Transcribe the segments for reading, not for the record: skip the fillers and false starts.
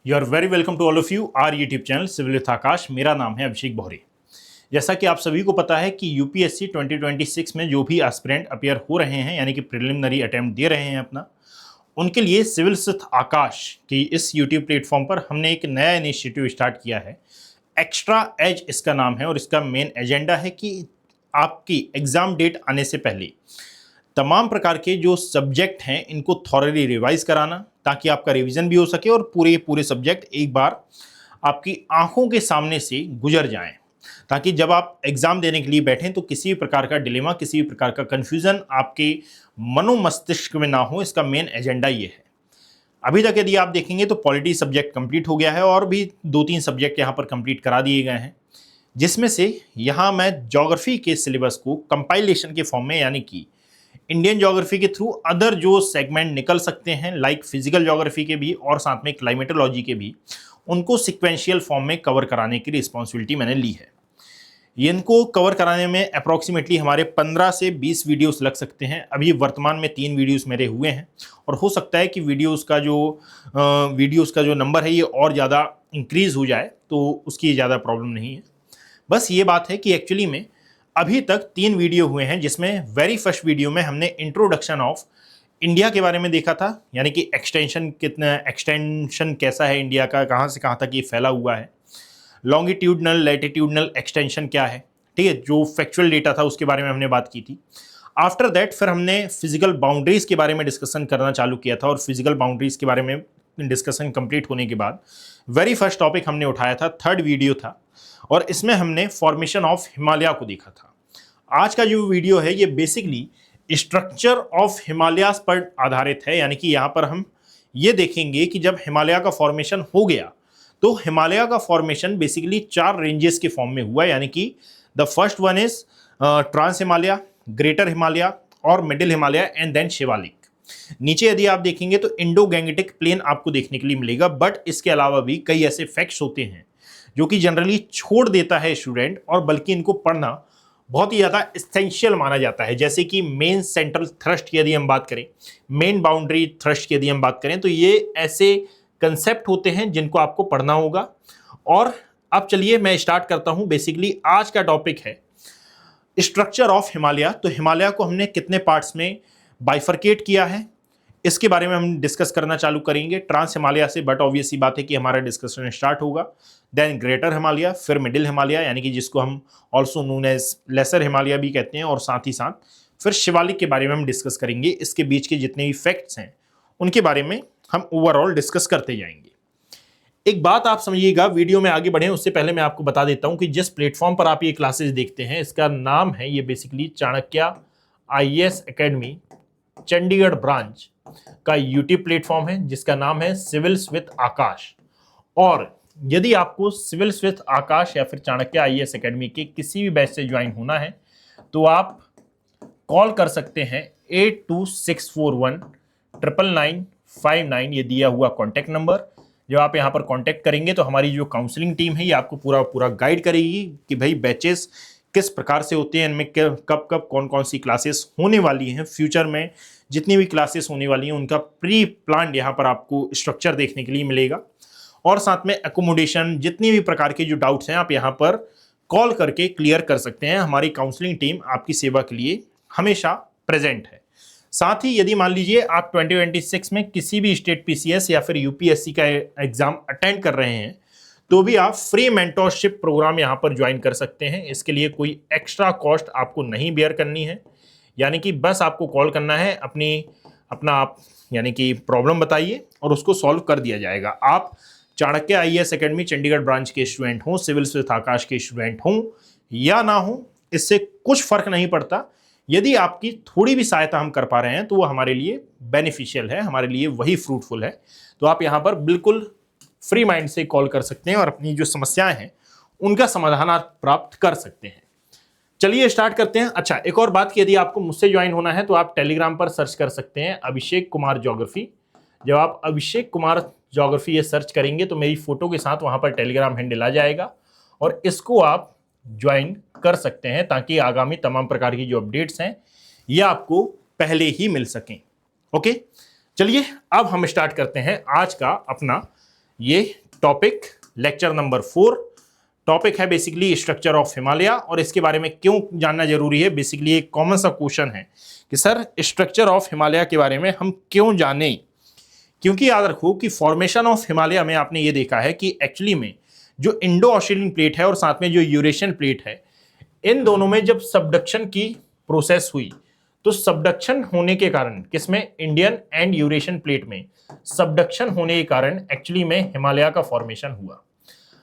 You are very welcome to all of you our YouTube channel civil with Akash. मेरा नाम है अभिषेक बहरे। जैसा कि आप सभी को पता है कि यूपीएससी 2026 में जो भी एस्पिरेंट अपियर हो रहे हैं यानी कि प्रिलिमिनरी अटेम्प्ट दे रहे हैं अपना, उनके लिए सिविल विथ आकाश की इस यूट्यूब प्लेटफॉर्म पर हमने एक नया इनिशिएटिव स्टार्ट किया है। एक्स्ट्रा एज इसका नाम है और इसका मेन एजेंडा है कि आपकी एग्ज़ाम डेट आने से पहले तमाम प्रकार के जो सब्जेक्ट हैं इनको थॉरली रिवाइज कराना, ताकि आपका रिवीजन भी हो सके और पूरे पूरे सब्जेक्ट एक बार आपकी आंखों के सामने से गुजर जाएं, ताकि जब आप एग्ज़ाम देने के लिए बैठें तो किसी भी प्रकार का डिलेमा, किसी भी प्रकार का कन्फ्यूज़न आपके मनो मस्तिष्क में ना हो। इसका मेन एजेंडा ये है। अभी तक यदि आप देखेंगे तो पॉलिटी सब्जेक्ट कंप्लीट हो गया है और भी 2-3 सब्जेक्ट यहाँ पर कंप्लीट करा दिए गए हैं, जिसमें से यहाँ मैं ज्योग्राफी के सिलेबस को कंपाइलेशन के फॉर्म में यानी कि इंडियन ज्योग्राफी के थ्रू अदर जो सेगमेंट निकल सकते हैं लाइक फिजिकल ज्योग्राफी के भी और साथ में क्लाइमेटोलॉजी के भी, उनको सिक्वेंशियल फॉर्म में कवर कराने की रिस्पॉन्सिबिलिटी मैंने ली है। इनको कवर कराने में अप्रॉक्सीमेटली हमारे 15 से 20 वीडियोस लग सकते हैं। अभी वर्तमान में 3 वीडियोस मेरे हुए हैं और हो सकता है कि वीडियोस का जो नंबर है ये और ज़्यादा इंक्रीज़ हो जाए, तो उसकी ज़्यादा प्रॉब्लम नहीं है। बस ये बात है कि एक्चुअली में अभी तक 3 वीडियो हुए हैं, जिसमें वेरी फर्स्ट वीडियो में हमने इंट्रोडक्शन ऑफ इंडिया के बारे में देखा था, यानी कि एक्सटेंशन कैसा है इंडिया का, कहाँ से कहाँ तक ये फैला हुआ है, लॉन्गिट्यूडनल लैटिट्यूडनल एक्सटेंशन क्या है, ठीक है, जो फैक्चुअल डेटा था उसके बारे में हमने बात की थी। आफ्टर दैट फिर हमने फिजिकल बाउंड्रीज के बारे में डिस्कशन करना चालू किया था और फिजिकल बाउंड्रीज के बारे में डिस्कशन कंप्लीट होने के बाद वेरी फर्स्ट टॉपिक हमने उठाया था, थर्ड वीडियो था, और इसमें हमने फॉर्मेशन ऑफ हिमालय को देखा था। आज का जो वीडियो है ये बेसिकली स्ट्रक्चर ऑफ हिमालयास पर आधारित है, यानी कि यहाँ पर हम ये देखेंगे कि जब हिमालय का फॉर्मेशन हो गया तो हिमालय का फॉर्मेशन बेसिकली 4 रेंजेस के फॉर्म में हुआ, यानी कि the first one is trans Himalaya, greater Himalaya और middle Himalaya and then Shivalik. नीचे यदि आप देखेंगे तो इंडो गैंगेटिक प्लेन आपको देखने के लिए मिलेगा, बट इसके अलावा भी कई ऐसे फैक्ट्स होते हैं जो कि जनरली छोड़ देता है स्टूडेंट, और बल्कि इनको पढ़ना बहुत ही ज़्यादा एसेंशियल माना जाता है। जैसे कि मेन सेंट्रल थ्रस्ट की यदि हम बात करें, मेन बाउंड्री थ्रस्ट की यदि हम बात करें, तो ये ऐसे कंसेप्ट होते हैं जिनको आपको पढ़ना होगा। और अब चलिए मैं स्टार्ट करता हूँ। बेसिकली आज का टॉपिक है स्ट्रक्चर ऑफ हिमालय। तो हिमालय को हमने कितने पार्ट्स में बाइफरकेट किया है, इसके बारे में हम डिस्कस करना चालू करेंगे ट्रांस हिमालय से, बट ऑब्वियसली बात है कि हमारा डिस्कशन स्टार्ट होगा। देन ग्रेटर हिमालय, फिर मिडिल हिमालय यानी कि जिसको हम also known as lesser Himalaya भी कहते हैं, और साथ ही साथ फिर शिवालिक के बारे में हम डिस्कस करेंगे। इसके बीच के जितने भी फैक्ट्स हैं उनके बारे में हम ओवरऑल डिस्कस करते जाएंगे। एक बात आप समझिएगा, वीडियो में आगे बढ़े उससे पहले मैं आपको बता देता हूं कि जिस प्लेटफॉर्म पर आप ये क्लासेस देखते हैं इसका नाम है ये basically Chanakya IAS academy Chandigarh branch का यूट्यूब प्लेटफॉर्म है, जिसका नाम है सिविल्स विथ आकाश। और यदि आपको सिविल्स विथ आकाश या फिर चाणक्य आईएएस एकेडमी के किसी भी बैच से ज्वाइन होना है तो आप कॉल कर सकते हैं 8264199959, ये दिया हुआ कॉन्टैक्ट नंबर। जब आप यहाँ पर कॉन्टैक्ट करेंगे तो हमारी जो काउंसलिंग टीम है ये आपको पूरा गाइड करेगी कि भाई बैचेस किस प्रकार से होते हैं, इनमें कब कब कौन कौन सी क्लासेस होने वाली हैं, फ्यूचर में जितनी भी क्लासेस होने वाली हैं उनका प्री प्लान यहाँ पर आपको स्ट्रक्चर देखने के लिए मिलेगा। और साथ में एकोमोडेशन, जितनी भी प्रकार के जो डाउट्स हैं आप यहाँ पर कॉल करके क्लियर कर सकते हैं। हमारी काउंसलिंग टीम आपकी सेवा के लिए हमेशा प्रेजेंट है। साथ ही यदि मान लीजिए आप 2026 में किसी भी स्टेट पीसीएस या फिर यूपीएससी का एग्जाम अटेंड कर रहे हैं तो भी आप फ्री मेंटोरशिप प्रोग्राम यहाँ पर ज्वाइन कर सकते हैं। इसके लिए कोई एक्स्ट्रा कॉस्ट आपको नहीं बेयर करनी है, यानी कि बस आपको कॉल करना है, अपना आप यानी कि प्रॉब्लम बताइए और उसको सॉल्व कर दिया जाएगा। आप Chanakya IAS academy Chandigarh branch के स्टूडेंट हों, सिविल्स विथ आकाश के स्टूडेंट हों या ना हों, इससे कुछ फर्क नहीं पड़ता। यदि आपकी थोड़ी भी सहायता हम कर पा रहे हैं तो वो हमारे लिए बेनिफिशियल है, हमारे लिए वही फ्रूटफुल है। तो आप यहाँ पर बिल्कुल फ्री माइंड से कॉल कर सकते हैं और अपनी जो समस्याएं हैं उनका समाधान आप प्राप्त कर सकते हैं। चलिए स्टार्ट करते हैं। अच्छा, एक और बात कि यदि आपको मुझसे ज्वाइन होना है तो आप टेलीग्राम पर सर्च कर सकते हैं अभिषेक कुमार ज्योग्राफी। जब आप अभिषेक कुमार ज्योग्राफी ये सर्च करेंगे तो मेरी फोटो के साथ वहां पर टेलीग्राम हैंडल आ जाएगा और इसको आप ज्वाइन कर सकते हैं, ताकि आगामी तमाम प्रकार की जो अपडेट्स हैं ये आपको पहले ही मिल सकें। ओके, चलिए अब हम स्टार्ट करते हैं आज का अपना ये टॉपिक लेक्चर नंबर 4 टॉपिक है बेसिकली स्ट्रक्चर ऑफ हिमालय। और इसके बारे में क्यों जानना जरूरी है, बेसिकली एक कॉमन सा क्वेश्चन है कि सर स्ट्रक्चर ऑफ हिमालय के बारे में हम क्यों जानें। क्योंकि याद रखो कि फॉर्मेशन ऑफ हिमालय में आपने ये देखा है कि एक्चुअली में जो इंडो ऑस्ट्रेलियन प्लेट है और साथ में जो यूरेशियन प्लेट है, इन दोनों में जब सबडक्शन की प्रोसेस हुई तो सबडक्शन होने के कारण, किसमें, इंडियन एंड यूरेशियन प्लेट में सबडक्शन होने के कारण एक्चुअली में हिमालय का फॉर्मेशन हुआ।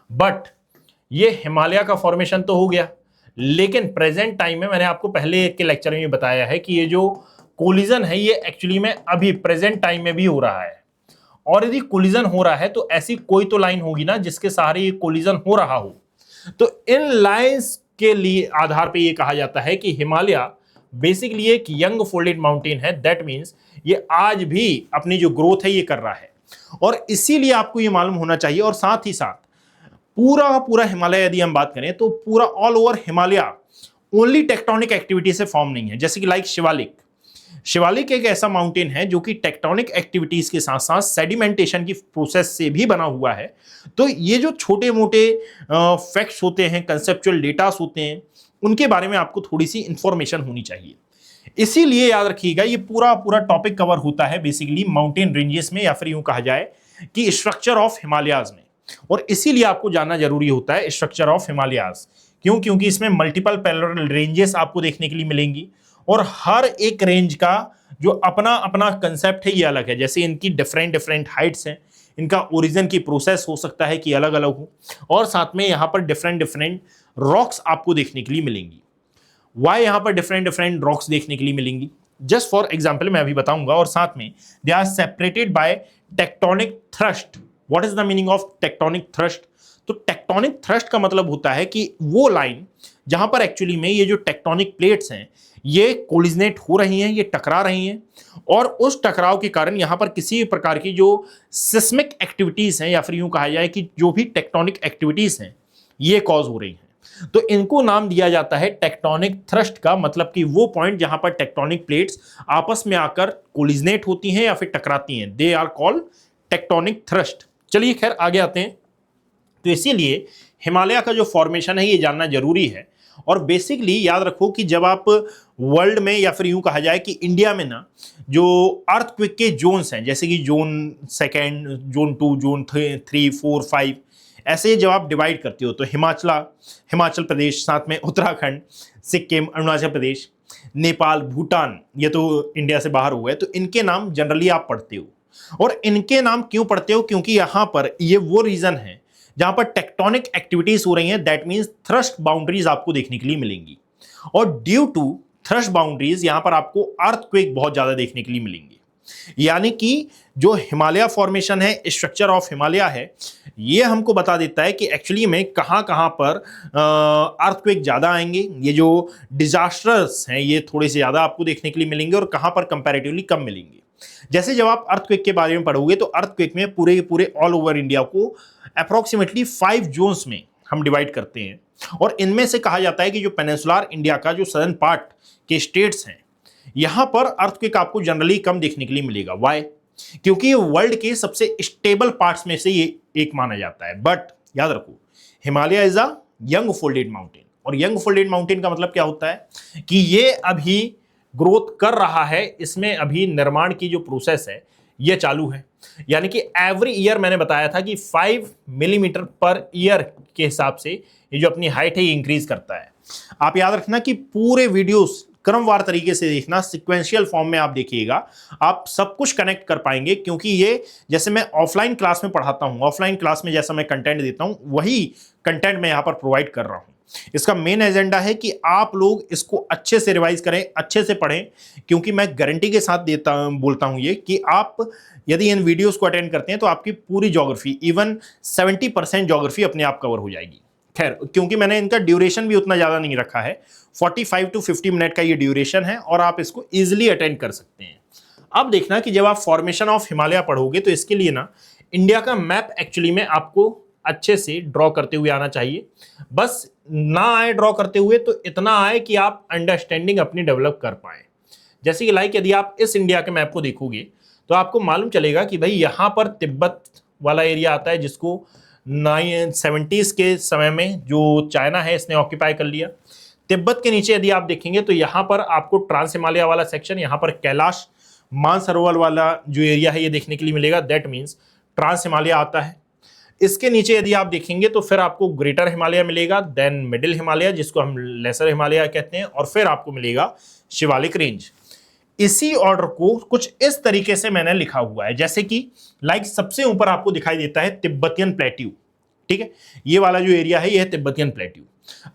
बट ये हिमालय का फॉर्मेशन तो हो गया, लेकिन प्रेजेंट टाइम में मैंने आपको पहले के लेक्चर में बताया है कि ये जो कोलिजन है ये एक्चुअली में अभी प्रेजेंट टाइम में भी हो रहा है। और यदि कोलिजन हो रहा है तो ऐसी कोई तो लाइन होगी ना जिसके सहारे ये कोलिजन हो रहा हो। तो इन लाइंस के लिए आधार पे ये कहा जाता है कि हिमालय बेसिकली एक यंग फोल्डेड माउंटेन है। दैट मींस ये आज भी अपनी जो ग्रोथ है ये कर रहा है। और इसीलिए आपको ये मालूम होना चाहिए। और साथ ही साथ पूरा हिमालय यदि हम बात करें तो पूरा all over Himalaya only tectonic activity से फॉर्म नहीं है। जैसे कि लाइक शिवालिक एक ऐसा माउंटेन है जो कि टेक्टोनिक एक्टिविटीज के साथ साथ सेडिमेंटेशन की प्रोसेस से भी बना हुआ है। तो ये जो छोटे मोटे फैक्ट्स होते हैं, कंसेप्चुअल डेटास होते हैं, उनके बारे में आपको थोड़ी सी इंफॉर्मेशन होनी चाहिए। इसीलिए याद रखिएगा ये पूरा टॉपिक कवर होता है बेसिकली माउंटेन रेंजेस में, या फिर यूं कहा जाए कि स्ट्रक्चर ऑफ हिमालयाज में। और इसीलिए आपको जानना जरूरी होता है स्ट्रक्चर ऑफ हिमालयाज। क्यों? क्योंकि इसमें मल्टीपल पैरेलल रेंजेस आपको देखने के लिए मिलेंगी और हर एक रेंज का जो अपना अपना कंसेप्ट है ये अलग है। जैसे इनकी डिफरेंट हाइट्स हैं, इनका ओरिजिन की प्रोसेस हो सकता है कि अलग अलग हो, और साथ में यहाँ पर डिफरेंट रॉक्स आपको देखने के लिए मिलेंगी। वाई यहाँ पर डिफरेंट रॉक्स देखने के लिए मिलेंगी, जस्ट फॉर एग्जाम्पल मैं अभी बताऊंगा। और साथ में they are separated by tectonic thrust. What is the meaning of tectonic thrust? तो टेक्टोनिक थ्रस्ट का मतलब होता है कि वो लाइन जहां पर एक्चुअली में ये जो टेक्टोनिक प्लेट्स हैं ये कोलिजनेट हो रही हैं, ये टकरा रही हैं, और उस टकराव के कारण यहां पर किसी प्रकार की जो सिस्मिक एक्टिविटीज हैं, या फिर यूं कहा जाए कि जो भी टेक्टोनिक एक्टिविटीज हैं ये कॉज हो रही हैं। तो इनको नाम दिया जाता है टेक्टोनिक थ्रस्ट का, मतलब कि वो पॉइंट जहां पर टेक्टोनिक प्लेट्स आपस में आकर कोलिजनेट होती हैं या फिर टकराती हैं, they are called tectonic thrust. चलिए खैर आगे आते हैं। तो इसीलिए हिमालय का जो फॉर्मेशन है ये जानना जरूरी है। और बेसिकली याद रखो कि जब आप वर्ल्ड में, या फिर यूं कहा जाए कि इंडिया में ना, जो अर्थक्वेक के जोन्स हैं, जैसे कि जोन 2, जोन 2, जोन 3, 4, 5, ऐसे जब आप डिवाइड करते हो तो हिमाचल प्रदेश, साथ में उत्तराखंड, सिक्किम, अरुणाचल प्रदेश, नेपाल, भूटान, ये तो इंडिया से बाहर हुआ है, तो इनके नाम जनरली आप पढ़ते हो। और इनके नाम क्यों पढ़ते हो? क्योंकि यहां पर ये वो रीजन है जहां पर टेक्टोनिक एक्टिविटीज हो रही हैं। दैट मींस थ्रस्ट बाउंड्रीज आपको देखने के लिए मिलेंगी, और ड्यू टू थ्रस्ट बाउंड्रीज यहां पर आपको अर्थक्वेक बहुत ज्यादा देखने के लिए मिलेंगे। यानी कि जो हिमालय फॉर्मेशन है, स्ट्रक्चर ऑफ हिमालय है, ये हमको बता देता है कि एक्चुअली में कहां कहां पर अर्थक्वेक ज्यादा आएंगे, ये जो डिजास्टर्स हैं ये थोड़े से ज्यादा आपको देखने के लिए मिलेंगे, और कहां पर कंपैरेटिवली कम मिलेंगे। जैसे जब आप अर्थक्वेक के बारे में पढ़ोगे तो अर्थक्वेक में पूरे ऑल ओवर इंडिया को अप्रोक्सीमेटली 5 जोन्स में हम डिवाइड करते हैं। और इनमें से कहा जाता है कि जो पेनिनसुलर इंडिया का जो सदर्न पार्ट के स्टेट्स हैं, यहां पर अर्थक्वेक आपको जनरली कम देखने के लिए मिलेगा। वाई? क्योंकि ये वर्ल्ड के सबसे स्टेबल पार्ट्स में से ये एक माना जाता है। बट याद रखो Himalaya is a young folded mountain, और यंग फोल्डेड माउंटेन का मतलब क्या होता है कि ये अभी ग्रोथ कर रहा है, इसमें अभी निर्माण की जो प्रोसेस है ये चालू है। यानी कि एवरी ईयर मैंने बताया था कि 5 मिलीमीटर पर ईयर के हिसाब से ये जो अपनी हाइट है ये इंक्रीज करता है। आप याद रखना कि पूरे वीडियोस क्रमवार तरीके से देखना, सिक्वेंशियल फॉर्म में आप देखिएगा, आप सब कुछ कनेक्ट कर पाएंगे। क्योंकि ये जैसे मैं ऑफलाइन क्लास में पढ़ाता हूं, ऑफलाइन क्लास में जैसा मैं कंटेंट देता हूं वही कंटेंट मैं यहां पर प्रोवाइड कर रहा हूं। इसका मेन एजेंडा है कि आप लोग इसको अच्छे से रिवाइज करें, अच्छे से पढ़ें, क्योंकि मैं गारंटी के साथ बोलता हूं ये कि आप यदि इन वीडियोस को अटेंड करते हैं तो आपकी पूरी ज्योग्राफी, इवन 70% ज्योग्राफी अपने आप कवर हो जाएगी। खैर, क्योंकि मैंने इनका ड्यूरेशन भी उतना ज़्यादा नहीं रखा है, 45 to 50 मिनट का ये ड्यूरेशन है, और आप इसको ईजिली अटेंड कर सकते हैं। अब देखना कि जब आप फॉर्मेशन ऑफ हिमालय पढ़ोगे तो इसके लिए ना इंडिया का मैप एक्चुअली में आपको अच्छे से ड्रॉ करते हुए आना चाहिए। बस ना आए ड्रॉ करते हुए तो इतना आए कि आप अंडरस्टैंडिंग अपनी डेवलप कर पाए। जैसे कि लाइक यदि आप इस इंडिया के मैप को देखोगे तो आपको मालूम चलेगा कि भाई यहाँ पर तिब्बत वाला एरिया आता है, जिसको 1970s के समय में जो चाइना है इसने ऑक्यूपाई कर लिया। तिब्बत के नीचे यदि आप देखेंगे तो यहाँ पर आपको ट्रांस हिमालय वाला सेक्शन, यहाँ पर कैलाश मानसरोवर वाला जो एरिया है ये देखने के लिए मिलेगा। दैट मीन्स ट्रांस हिमालय आता है। इसके नीचे यदि आप देखेंगे तो फिर आपको ग्रेटर हिमालय मिलेगा, देन मिडिल हिमालय जिसको हम लेसर हिमालय कहते हैं, और फिर आपको मिलेगा शिवालिक रेंज। इसी ऑर्डर को कुछ इस तरीके से मैंने लिखा हुआ है, जैसे कि सबसे ऊपर आपको दिखाई देता है तिब्बतियन प्लेट्यू। ठीक है, ये वाला जो एरिया है ये है तिब्बतियन प्लेट्यू।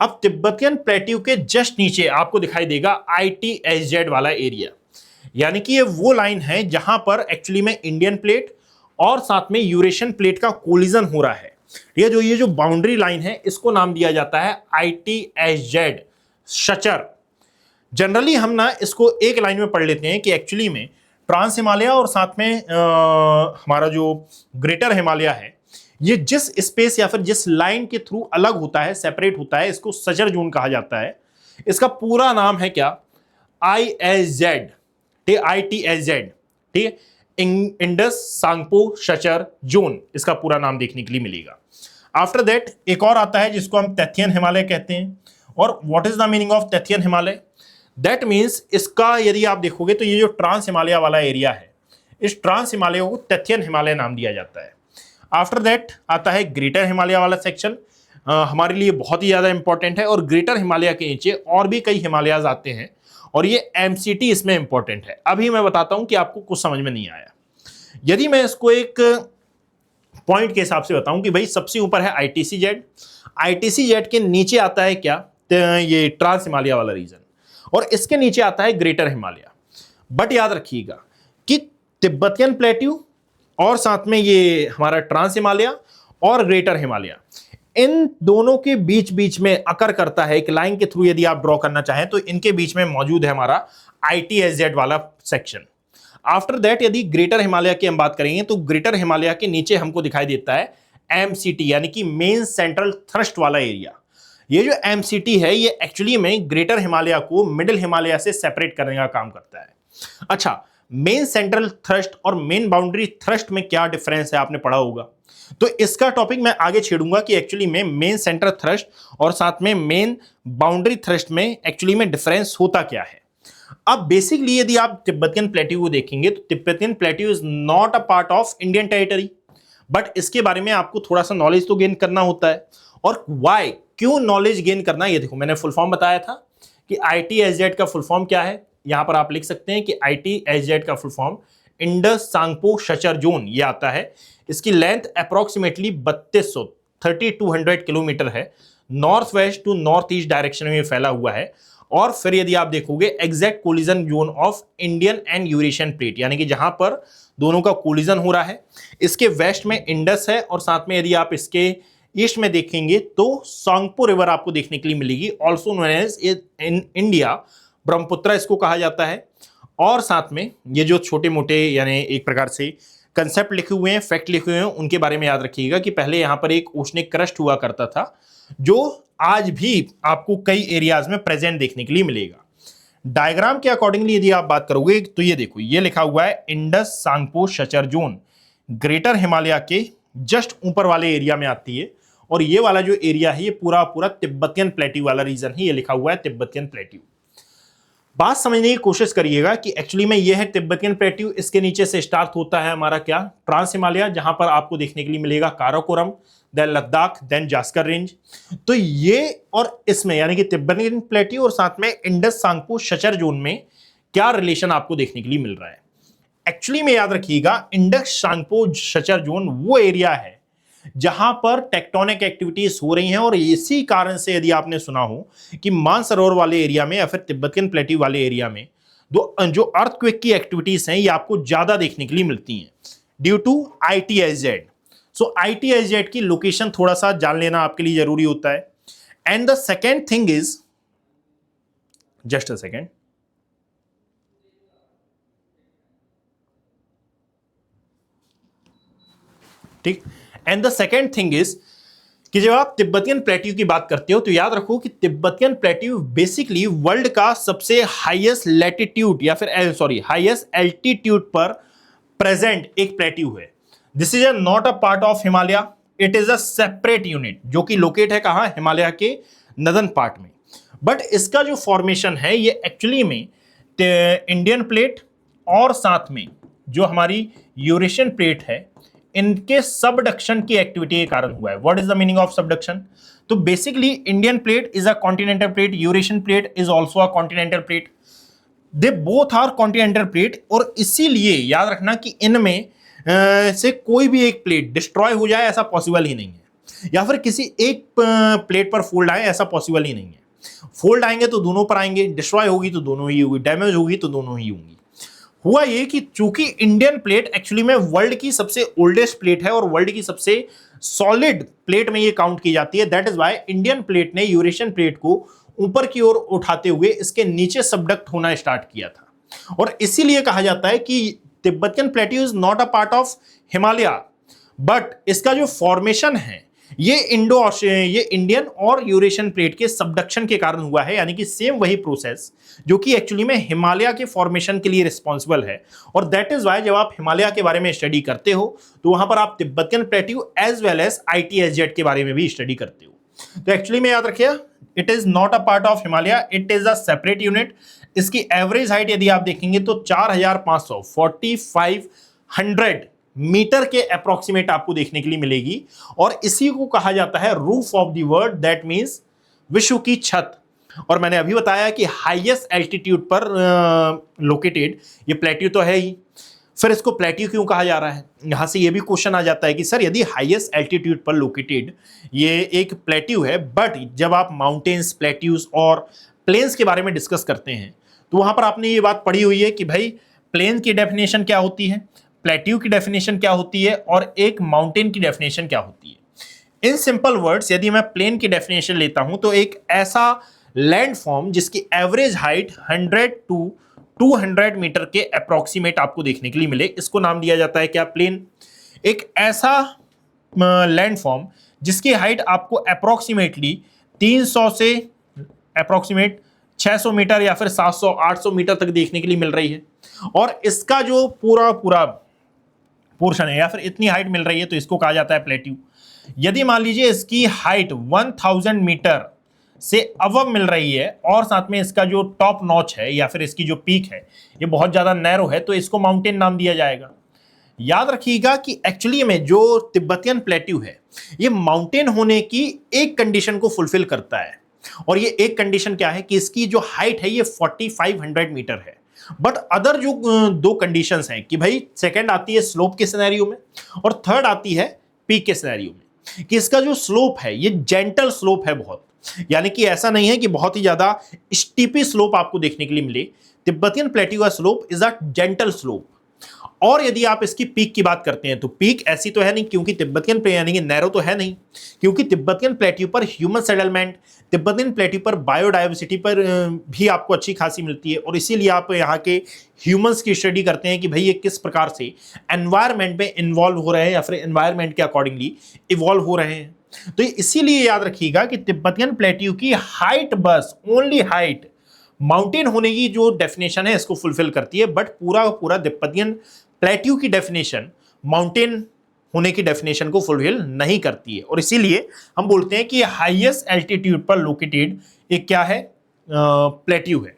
अब तिब्बतियन प्लेट्यू के जस्ट नीचे आपको दिखाई देगा ITSZ वाला एरिया, यानी कि ये वो लाइन है जहां पर एक्चुअली में इंडियन प्लेट और साथ में यूरेशियन प्लेट का कोलिजन हो रहा है। ये जो बाउंड्री लाइन है इसको नाम दिया जाता है ITSZ शचर। जनरली हम ना इसको एक लाइन में पढ़ लेते हैं कि एक्चुअली में ट्रांस हिमालय और साथ में हमारा जो ग्रेटर हिमालय है ये जिस स्पेस या फिर जिस लाइन के थ्रू अलग होता है, सेपरेट होता है, इसको शचर जोन कहा जाता है। इसका पूरा नाम है क्या? ISZ, ITSZ, ठीक है, इंडस सांगपो शचर जोन, इसका पूरा नाम देखने के लिए मिलेगा। आफ्टर दैट एक और आता है जिसको हम तैथियन हिमालय कहते हैं। और what is the meaning of Tethyan Himalaya? That means इसका यदि आप देखोगे तो ये जो ट्रांस हिमालय वाला एरिया है, इस ट्रांस हिमालय को तैथियन हिमालय नाम दिया जाता है। आफ्टर दैट आता है ग्रेटर हिमालय वाला सेक्शन, हमारे लिए बहुत ही ज्यादा इंपॉर्टेंट है, और ग्रेटर हिमालय के नीचे और भी कई हिमालयाज आते हैं, और ये MCT इसमें इंपॉर्टेंट है। अभी मैं बताता हूं कि आपको कुछ समझ में नहीं आया। यदि मैं इसको एक पॉइंट के हिसाब से बताऊं कि भाई सबसे ऊपर है ITCZ के नीचे आता है क्या? ये ट्रांस हिमालय वाला रीजन, और इसके नीचे आता है ग्रेटर हिमालय। बट याद रखिएगा कि तिब्बतियन प्लेट्यू और साथ में ये हमारा ट्रांस हिमालय और ग्रेटर हिमालय, इन दोनों के बीच बीच में अकर करता है एक लाइन के थ्रू। यदि आप ड्रॉ करना चाहें तो इनके बीच में मौजूद है हमारा ITSZ वाला सेक्शन। आफ्टर दैट यदि ग्रेटर हिमालय की हम बात करेंगे तो ग्रेटर हिमालय के नीचे हमको दिखाई देता है MCT, यानी कि मेन सेंट्रल थ्रस्ट वाला एरिया। ये जो MCT है ये एक्चुअली में ग्रेटर हिमालय को मिडिल हिमालय से सेपरेट करने का काम करता है। अच्छा, मेन सेंट्रल थ्रस्ट और मेन बाउंड्री थ्रस्ट में क्या डिफरेंस है आपने पढ़ा होगा, तो इसका टॉपिक मैं आगे छेड़ूंगा कि एक्चुअली में मेन सेंट्रल थ्रस्ट और साथ में मेन बाउंड्री थ्रस्ट में एक्चुअली में डिफरेंस होता क्या है। अब बेसिकली यदि आप तिब्बतियन प्लेट्यू को देखेंगे तो Tibetan plateau is not a part of Indian territory, but इसके बारे में आपको थोड़ा सा नॉलेज तो गेन करना होता है। और वाई, क्यों नॉलेज गेन करना, ये देखो मैंने फुल फॉर्म बताया था कि ITSZ का फुल फॉर्म क्या है। यहां पर आप लिख सकते हैं कि ITSZ का full form Indus Tsangpo suture zone ये आता है। इसकी लेंथ अप्रोक्सीमेटली 3200 किलोमीटर है, north west to north east direction में फैला हुआ है। और फिर यदि आप देखोगे exact collision zone of Indian and Eurasian plate, यानी कि जहां पर दोनों का कोलिजन हो रहा है, इसके वेस्ट में इंडस है, और साथ में यदि आप इसके ईस्ट में देखेंगे तो सांगपो रिवर आपको देखने के लिए मिलेगी, also known as in India Brahmaputra इसको कहा जाता है। और साथ में ये जो छोटे मोटे यानी एक प्रकार से कंसेप्ट लिखे हुए हैं, फैक्ट लिखे हुए हैं, उनके बारे में याद रखिएगा कि पहले यहां पर एक ओशनिक क्रस्ट हुआ करता था जो आज भी आपको कई एरियाज में प्रेजेंट देखने के लिए मिलेगा। डायग्राम के अकॉर्डिंगली यदि आप बात करोगे तो ये देखो, ये लिखा हुआ है Indus Tsangpo suture zone greater Himalaya के जस्ट ऊपर वाले एरिया में आती है, और ये वाला जो एरिया है ये पूरा पूरा तिब्बतियन प्लेट्यू वाला रीजन है, ये लिखा हुआ है तिब्बतियन प्लेट्यू। बात समझने की कोशिश करिएगा कि एक्चुअली में ये है तिब्बतियन प्लेट्यू, इसके नीचे से स्टार्ट होता है हमारा क्या? ट्रांस हिमालय, जहां पर आपको देखने के लिए मिलेगा Karakoram, then Ladakh, then Zanskar range. तो ये और इसमें यानी कि तिब्बतियन प्लेट्यू और साथ में इंडस सांगपो शचर जोन में क्या रिलेशन आपको देखने के लिए मिल रहा है। एक्चुअली में याद रखिएगा इंडस सांगपो शचर जोन वो एरिया है जहां पर टेक्टोनिक एक्टिविटीज हो रही हैं, और इसी कारण से यदि आपने सुना हो कि मानसरोवर वाले एरिया में या फिर तिब्बतियन प्लेट्यू वाले एरिया में जो अर्थक्वेक की एक्टिविटीज हैं ये आपको ज्यादा देखने के लिए मिलती हैं due to ITSZ। So ITSZ की लोकेशन थोड़ा सा जान लेना आपके लिए जरूरी होता है। And the second thing is, just a second, ठीक, and the second thing is कि जब आप तिब्बतियन प्लेट्यू की बात करते हो तो याद रखो कि तिब्बतियन प्लेट्यू बेसिकली वर्ल्ड का सबसे हाईएस्ट लैटिट्यूड या फिर हाईएस्ट एल्टीट्यूड पर प्रेजेंट एक प्लेट्यू है। This is not a part of Himalaya, it is a separate unit जो कि लोकेट है कहां, हिमालय के नदन पार्ट में। बट इसका जो फॉर्मेशन है ये एक्चुअली में इंडियन प्लेट और साथ में जो हमारी यूरेशियन प्लेट है इनके सबडक्शन की एक्टिविटी के कारण हुआ है। What is the meaning of subduction? तो basically Indian plate is a continental plate, Eurasian plate is also a continental plate, they both are continental plate. और इसीलिए याद रखना कि इनमें से कोई भी एक प्लेट डिस्ट्रॉय हो जाए ऐसा पॉसिबल ही नहीं है, या फिर किसी एक प्लेट पर फोल्ड आए ऐसा पॉसिबल ही नहीं है। फोल्ड आएंगे तो दोनों पर आएंगे, डिस्ट्रॉय होगी तो दोनों ही होगी, डैमेज होगी तो दोनों ही होंगी। हुआ ये कि चूंकि इंडियन प्लेट एक्चुअली में वर्ल्ड की सबसे ओल्डेस्ट प्लेट है और वर्ल्ड की सबसे सॉलिड प्लेट में ये काउंट की जाती है, that is why Indian plate ने यूरेशियन प्लेट को ऊपर की ओर उठाते हुए इसके नीचे सबडक्ट होना स्टार्ट किया था। और इसीलिए कहा जाता है कि Tibetan plateau is not a part of Himalaya, but इसका जो फॉर्मेशन है ये ये इंडियन और यूरेशियन प्लेट के सबडक्शन के कारण हुआ है, यानी कि सेम वही प्रोसेस जो कि एक्चुअली में हिमालय के फॉर्मेशन के लिए रिस्पॉन्सिबल है। और दैट इज वाई जब आप हिमालय के बारे में स्टडी करते हो तो वहां पर आप Tibetan plateau as well as ITSZ के बारे में भी स्टडी करते हो। तो एक्चुअली में याद रखिए, it is not a part of Himalaya, it is a separate unit. इसकी एवरेज हाइट यदि आप देखेंगे तो 4500 मीटर के अप्रोक्सीमेट आपको देखने के लिए मिलेगी। और इसी को कहा जाता है roof of the world, that means विश्व की छत। और मैंने अभी बताया कि हाईएस्ट एल्टीट्यूड पर लोकेटेड ये प्लेट्यू तो है ही, फिर इसको प्लेट्यू क्यों कहा जा रहा है? यहां से ये भी क्वेश्चन आ जाता है कि सर यदि हाईएस्ट एल्टीट्यूड पर लोकेटेड ये एक प्लेट्यू है, बट जब आप माउंटेन्स, प्लेट्यूज और प्लेन्स के बारे में डिस्कस करते हैं तो वहां पर आपने ये बात पढ़ी हुई है कि भाई प्लेन की डेफिनेशन क्या होती है, प्लेट्यू की डेफिनेशन क्या होती है और एक माउंटेन की डेफिनेशन क्या होती है। इन सिंपल वर्ड्स यदि मैं प्लेन की डेफिनेशन लेता हूं तो एक ऐसा लैंड फॉर्म जिसकी एवरेज हाइट 100 टू 200 मीटर के अप्रोक्सीमेट आपको देखने के लिए मिले, इसको नाम दिया जाता है क्या, प्लेन। एक ऐसा लैंड फॉर्म जिसकी हाइट आपको अप्रोक्सीमेटली 300 से अप्रोक्सीमेट 600 मीटर या फिर 700-800 मीटर तक देखने के लिए मिल रही है, और इसका जो पूरा पोर्शन है या फिर इतनी हाइट मिल रही है तो इसको कहा जाता है प्लेट्यू। यदि मान लीजिए इसकी हाइट 1000 मीटर से अबव मिल रही है और साथ में इसका जो टॉप नॉच है या फिर इसकी जो पीक है ये बहुत ज्यादा नैरो है तो इसको माउंटेन नाम दिया जाएगा। याद रखिएगा कि एक्चुअली में जो तिब्बतियन प्लेट्यू है ये माउंटेन होने की एक कंडीशन को फुलफिल करता है, और ये एक कंडीशन क्या है कि इसकी जो हाइट है ये 4500 मीटर है। बट अदर जो दो कंडीशंस हैं कि भाई सेकंड आती है स्लोप के सिनेरियो में और थर्ड आती है पीक के सिनेरियो में, कि इसका जो स्लोप है ये जेंटल स्लोप है बहुत, यानी कि ऐसा नहीं है कि बहुत ही ज्यादा स्टीपी स्लोप आपको देखने के लिए मिले। तिब्बतियन प्लेट्यू का slope is a gentle slope. और यदि आप इसकी पीक की बात करते हैं तो पीक ऐसी तो है नहीं, क्योंकि तिब्बतियन पे यानी कि नैरो तो है नहीं, क्योंकि तिब्बतियन प्लेट्यू पर ह्यूमन सेटलमेंट, तिब्बतियन प्लेट्यू पर बायोडाइवर्सिटी पर भी आपको अच्छी खासी मिलती है, और इसीलिए आप यहाँ के ह्यूमंस की स्टडी करते हैं कि भाई ये किस प्रकार से एनवायरमेंट में इन्वॉल्व हो रहे हैं या फिर एनवायरमेंट के अकॉर्डिंगली इवॉल्व हो रहे हैं। तो इसीलिए याद रखिएगा कि तिब्बतियन प्लेट्यू की हाइट, बस ओनली हाइट, माउंटेन होने की जो डेफिनेशन है इसको फुलफिल करती है, बट पूरा तिब्बतियन प्लेट्यू की डेफिनेशन माउंटेन होने की डेफिनेशन को फुलफिल नहीं करती है। और इसीलिए हम बोलते हैं कि हाईएस्ट एल्टीट्यूड पर लोकेटेड एक क्या है, प्लेट्यू है।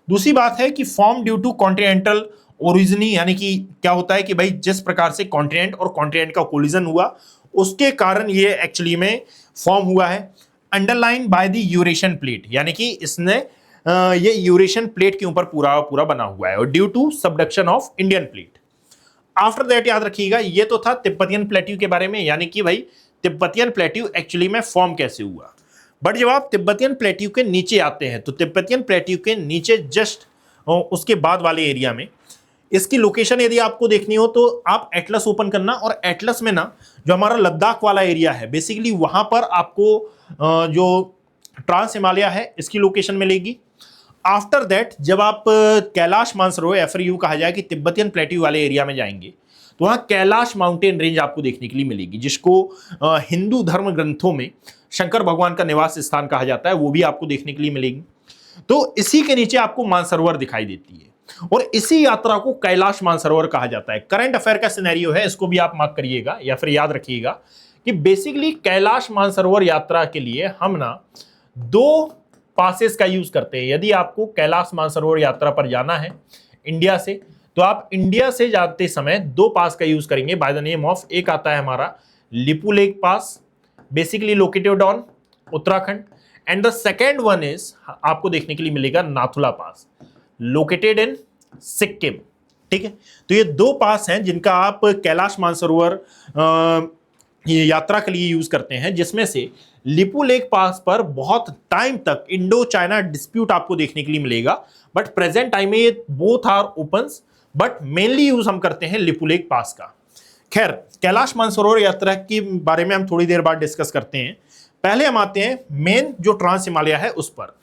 दूसरी बात है कि फॉर्म ड्यू टू कॉन्टिनेंटल ओरिजिनी, यानी कि क्या होता है कि भाई जिस प्रकार से कॉन्टिनेंट और कॉन्टिनेंट का कोलिजन हुआ उसके कारण ये एक्चुअली में फॉर्म हुआ है। Underline by the Eurasian plate, यानी कि इसने ये यूरेशियन प्लेट के ऊपर पूरा बना हुआ है, और due to subduction of Indian plate. After that याद रखिएगा ये तो था तिब्बतियन प्लेट्यू के बारे में, यानी कि भाई तिब्बतियन प्लेट्यू एक्चुअली में फॉर्म कैसे हुआ। बट जब आप तिब्बतियन प्लेट्यू के नीचे आते हैं तो तिब्बतियन प्लेट्यू के नीचे जस्ट उसके बाद वाले एरिया में इसकी लोकेशन यदि आपको देखनी हो तो आप एटलस ओपन करना, और एटलस में ना जो हमारा लद्दाख वाला एरिया है बेसिकली वहां पर आपको जो ट्रांस हिमालय है इसकी लोकेशन मिलेगी। आफ्टर दैट जब आप कैलाश मानसरोवर या फिर यूं कहा जाए कि तिब्बतियन प्लेट्यू वाले एरिया में जाएंगे तो वहां कैलाश माउंटेन रेंज आपको देखने के लिए मिलेगी, जिसको हिंदू धर्म ग्रंथों में शंकर भगवान का निवास स्थान कहा जाता है, वो भी आपको देखने के लिए मिलेगी। तो इसी के नीचे आपको मानसरोवर दिखाई देती है। और इसी यात्रा को कैलाश मानसरोवर कहा जाता है। करंट अफेयर का सिनेरियो है, इसको भी आप मार्क करिएगा या फिर याद रखिएगा कि बेसिकली कैलाश मानसरोवर यात्रा के लिए हम ना दो पासेस का यूज करते हैं। यदि आपको कैलाश मानसरोवर यात्रा पर जाना है इंडिया से, तो आप इंडिया से जाते समय दो पास का यूज करेंगे बाय द नेम ऑफ, एक आता है हमारा Lipulekh pass, basically located on Uttarakhand, and the second one is आपको देखने के लिए मिलेगा Nathula pass, located in Sikkim. ठीक है, तो ये दो पास हैं जिनका आप कैलाश मानसरोवर यात्रा के लिए यूज करते हैं, जिसमें से लिपुलेख पास पर बहुत टाइम तक इंडो चाइना डिस्प्यूट आपको देखने के लिए मिलेगा, बट प्रेजेंट टाइम में ये both are opens, but mainly use हम करते हैं लिपुलेख पास का। खैर, कैलाश मानसरोवर यात्रा के बारे में हम थोड़ी देर बाद डिस्कस करते हैं। पहले हम आते हैं मेन जो ट्रांस हिमालय है उस पर।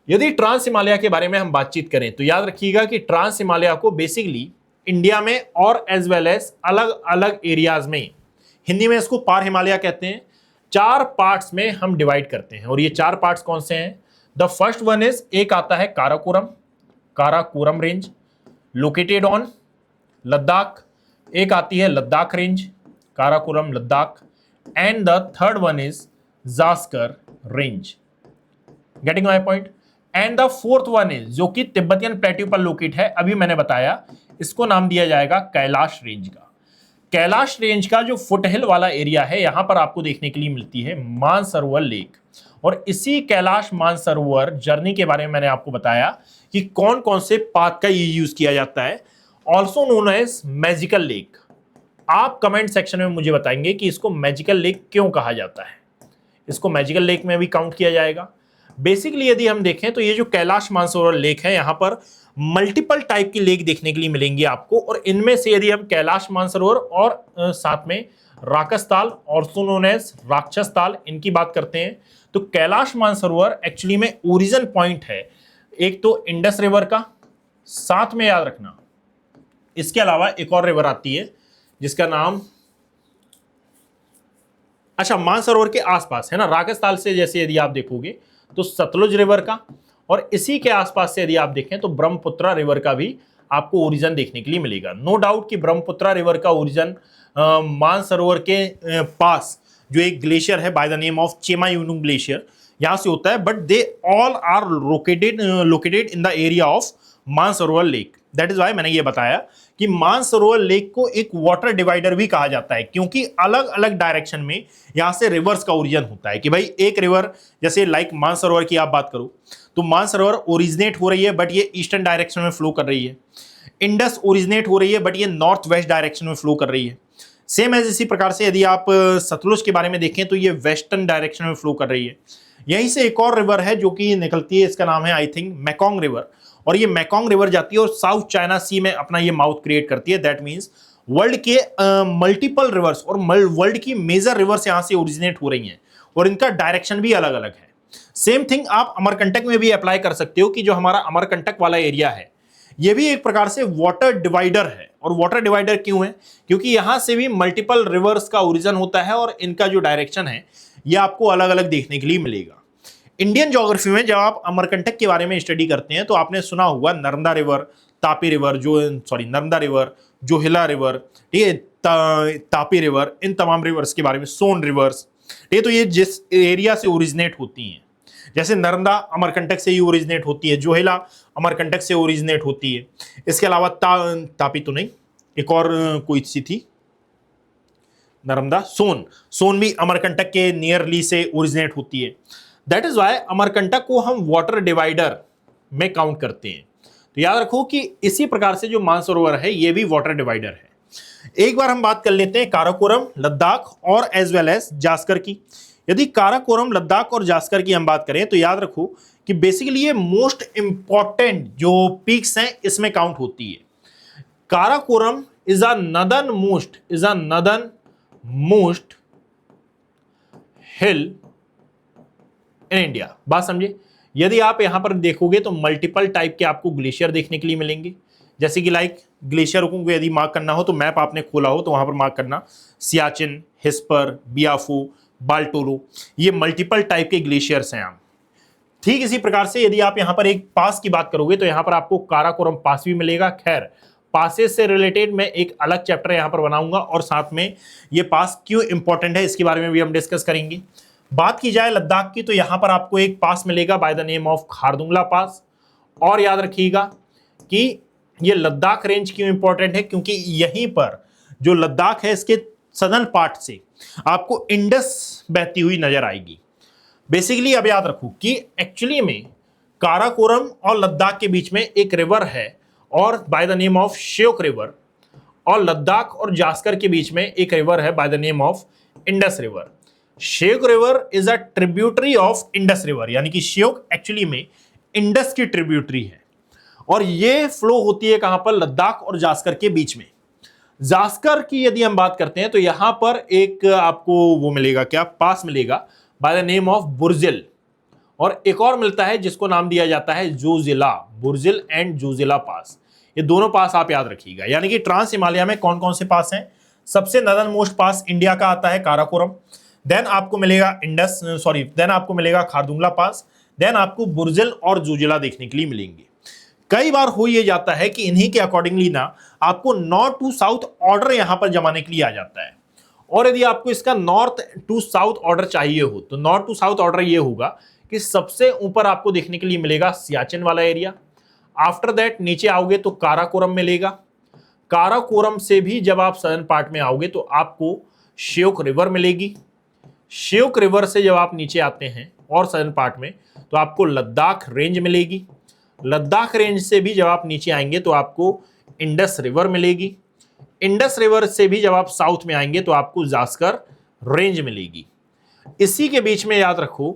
यदि ट्रांस हिमालय के बारे में हम बातचीत करें तो याद रखिएगा कि ट्रांस हिमालय को बेसिकली इंडिया में और एज वेल एज अलग अलग एरियाज में, हिंदी में इसको पार हिमालय कहते हैं, चार पार्ट्स में हम डिवाइड करते हैं। और ये चार पार्ट्स कौन से हैं? द फर्स्ट वन इज, एक आता है Karakoram range located on Ladakh, एक आती है Ladakh range, Karakoram Ladakh, and the third one is Zanskar range. Getting my point? And the fourth one is, जो कि तिब्बतियन प्लेट्यू पर लोकेट है, अभी मैंने बताया, इसको नाम दिया जाएगा कैलाश रेंज का। कैलाश रेंज का जो फुटहिल वाला एरिया है, यहां पर आपको देखने के लिए मिलती है मानसरोवर लेक। और इसी कैलाश मानसरोवर जर्नी के बारे में मैंने आपको बताया कि कौन कौन से पाथ का ये यूज किया जाता है, also known as magical lake. आप कमेंट सेक्शन में मुझे बताएंगे कि इसको मैजिकल लेक क्यों कहा जाता है। इसको मैजिकल लेक में भी काउंट किया जाएगा। बेसिकली यदि हम देखें तो ये जो कैलाश मानसरोवर लेक है, यहां पर मल्टीपल टाइप की लेक देखने के लिए मिलेंगी आपको, और इनमें से यदि हम कैलाश मानसरोवर और साथ में राकसताल और नोन एज राक्षस ताल, इनकी बात करते हैं, तो कैलाश मानसरोवर एक्चुअली में ओरिजिन पॉइंट है एक तो इंडस रिवर का, साथ में याद रखना इसके अलावा एक और रिवर आती है जिसका नाम, अच्छा मानसरोवर के आसपास है ना, राकसताल से जैसे यदि आप देखोगे तो सतलुज रिवर का, और इसी के आसपास से यदि आप देखें तो ब्रह्मपुत्रा रिवर का भी आपको ओरिजिन देखने के लिए मिलेगा। नो डाउट कि ब्रह्मपुत्रा रिवर का ओरिजिन मानसरोवर के पास जो एक ग्लेशियर है by the name of Chemayungdung glacier, यहां से होता है, but they all are located in the area of Mansarovar lake. That is why मैंने ये बताया कि मानसरोवर लेक को एक वाटर डिवाइडर भी कहा जाता है, क्योंकि अलग अलग डायरेक्शन में यहां से रिवर्स का ओरिजिन होता है। कि भाई एक रिवर जैसे लाइक मानसरोवर की आप बात करो तो मानसरोवर ओरिजिनेट हो रही है बट ये ईस्टर्न डायरेक्शन में फ्लो कर रही है, इंडस ओरिजिनेट हो रही है बट ये नॉर्थ वेस्ट डायरेक्शन में फ्लो कर रही है। सेम एज इसी प्रकार से यदि आप सतलुज के बारे में देखें तो ये वेस्टर्न डायरेक्शन में फ्लो कर रही है। यहीं से एक और रिवर है जो कि निकलती है, इसका नाम है आई थिंक मेकोंग रिवर, और ये मेकोंग रिवर जाती है और साउथ चाइना सी में अपना ये माउथ क्रिएट करती है। दैट मीन्स वर्ल्ड के मल्टीपल रिवर्स और वर्ल्ड की मेजर रिवर्स यहां से ओरिजिनेट हो रही हैं, और इनका डायरेक्शन भी अलग अलग है। सेम थिंग आप अमरकंटक में भी अप्लाई कर सकते हो कि जो हमारा अमरकंटक वाला एरिया है ये भी एक प्रकार से वाटर डिवाइडर है। और वाटर डिवाइडर क्यों है? क्योंकि यहां से भी मल्टीपल रिवर्स का ओरिजिन होता है और इनका जो डायरेक्शन है ये आपको अलग अलग देखने के लिए मिलेगा। इंडियन ज्योग्राफी में जब आप अमरकंटक के बारे में स्टडी करते हैं तो आपने सुना होगा Narmada river, Tapi river, Narmada river, Johilla river, ठीक है, तापी रिवर, इन तमाम रिवर्स के बारे में, सोन रिवर्स, ठीक है। तो ये जिस एरिया से ओरिजिनेट होती हैं, जैसे नर्मदा अमरकंटक से ही ओरिजिनेट होती है, जोहिला अमरकंटक से ओरिजिनेट होती है। इसके अलावा तापी तो नहीं, एक और कोई सी थी नर्मदा, सोन भी अमरकंटक के नियरली से ओरिजिनेट होती है। दैट इज वाई अमरकंटक को हम वाटर डिवाइडर में काउंट करते हैं। तो याद रखो कि इसी प्रकार से जो मानसरोवर है ये भी वाटर डिवाइडर है। एक बार हम बात कर लेते हैं काराकोरम, लद्दाख और एज वेल एज जास्कर की। यदि काराकोरम, लद्दाख और जास्कर की हम बात करें तो याद रखो कि बेसिकली ये मोस्ट इंपॉर्टेंट जो पीक्स हैं इसमें काउंट होती है। Karakoram is a northern most hill in India. बात समझे? यदि आप यहां पर देखोगे तो मल्टीपल टाइप के आपको ग्लेशियर देखने के लिए मिलेंगे, जैसे कि लाइक ग्लेशियर को यदि मार्क करना हो तो मैप आपने खोला हो तो वहां पर मार्क करना, सियाचिन, हिस्पर, बियाफू, बाल्टोरो, ये मल्टीपल टाइप के ग्लेशियर्स हैं। ठीक इसी प्रकार से यदि आप यहां पर एक पास की बात करोगे तो यहां पर आपको काराकोरम पास भी मिलेगा। खैर, पासेस से रिलेटेड मैं एक अलग चैप्टर यहां पर बनाऊंगा और साथ में ये पास क्यों इंपॉर्टेंट है इसके बारे में भी हम डिस्कस करेंगे। बात की जाए लद्दाख की तो यहां पर आपको एक पास मिलेगा by the name of Khardungla pass. और याद रखिएगा कि ये लद्दाख रेंज क्यों इंपॉर्टेंट है, क्योंकि यहीं पर जो लद्दाख है इसके सदर्न पार्ट से आपको इंडस बहती हुई नजर आएगी। बेसिकली अब याद रखो कि एक्चुअली में काराकोरम और लद्दाख के बीच में एक रिवर है और bye the name of Shyok river, और लद्दाख और जास्कर के बीच में एक रिवर है by the name of Indus river. Shyok river is a tributary of Indus river, यानी कि श्योक एक्चुअली में इंडस की ट्रिब्यूटरी है और ये फ्लो होती है कहां पर, लद्दाख और जास्कर के बीच में। जास्कर की यदि हम बात करते हैं तो यहां पर एक आपको वो मिलेगा, क्या पास मिलेगा बाय द नेम ऑफ बुर्जिल, और एक और मिलता है जिसको नाम दिया जाता है जोजिला, बुर्जिल एंड जोजिला पास। ये दोनों पास आप याद रखिएगा। यानी कि ट्रांस हिमालय में कौन कौन से पास हैं? सबसे नदर्न मोस्ट पास इंडिया का आता है काराकोरम, देन आपको मिलेगा देन आपको मिलेगा खारदुंगला पास, देन आपको बुर्जिल और जोजिला देखने के लिए मिलेंगे। कई बार हो ये जाता है कि इन्हीं के अकॉर्डिंगली ना आपको नॉर्थ टू साउथ ऑर्डर यहां पर जमाने के लिए आ जाता है, और यदि आपको इसका नॉर्थ टू साउथ ऑर्डर चाहिए हो तो नॉर्थ टू साउथ ऑर्डर ये होगा कि सबसे ऊपर आपको देखने के लिए मिलेगा सियाचिन वाला एरिया। आफ्टर दैट नीचे आओगे तो काराकोरम मिलेगा। काराकोरम से भी जब आप सदर्न पार्ट में आओगे तो आपको श्योक रिवर मिलेगी। श्योक रिवर से जब आप नीचे आते हैं और सदर्न पार्ट में तो आपको लद्दाख रेंज मिलेगी। लद्दाख रेंज से भी जब आप नीचे आएंगे तो आपको इंडस रिवर मिलेगी। इंडस रिवर से भी जब आप साउथ में आएंगे तो आपको जास्कर रेंज मिलेगी। इसी के बीच में याद रखो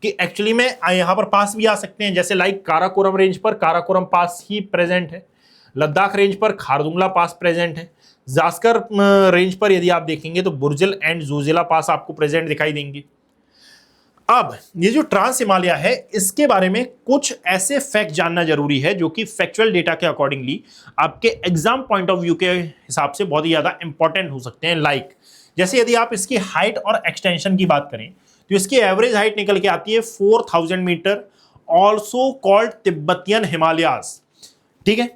कि एक्चुअली में यहां पर पास भी आ सकते हैं, जैसे लाइक काराकोरम रेंज पर काराकोरम पास ही प्रेजेंट है, लद्दाख रेंज पर खारदुंगला पास प्रेजेंट है, जास्कर रेंज पर यदि आप देखेंगे तो बुर्जिल एंड जोजिला पास आपको प्रेजेंट दिखाई देंगे। अब ये जो ट्रांस हिमालय है इसके बारे में कुछ ऐसे फैक्ट जानना जरूरी है जो कि फैक्चुअल डेटा के अकॉर्डिंगली आपके एग्जाम पॉइंट ऑफ व्यू के हिसाब से बहुत ही ज्यादा इंपॉर्टेंट हो सकते हैं। लाइक जैसे यदि आप इसकी हाइट और एक्सटेंशन की बात करें तो इसकी एवरेज हाइट निकल के आती है 4000 metre, also called Tibetan Himalayas, ठीक है,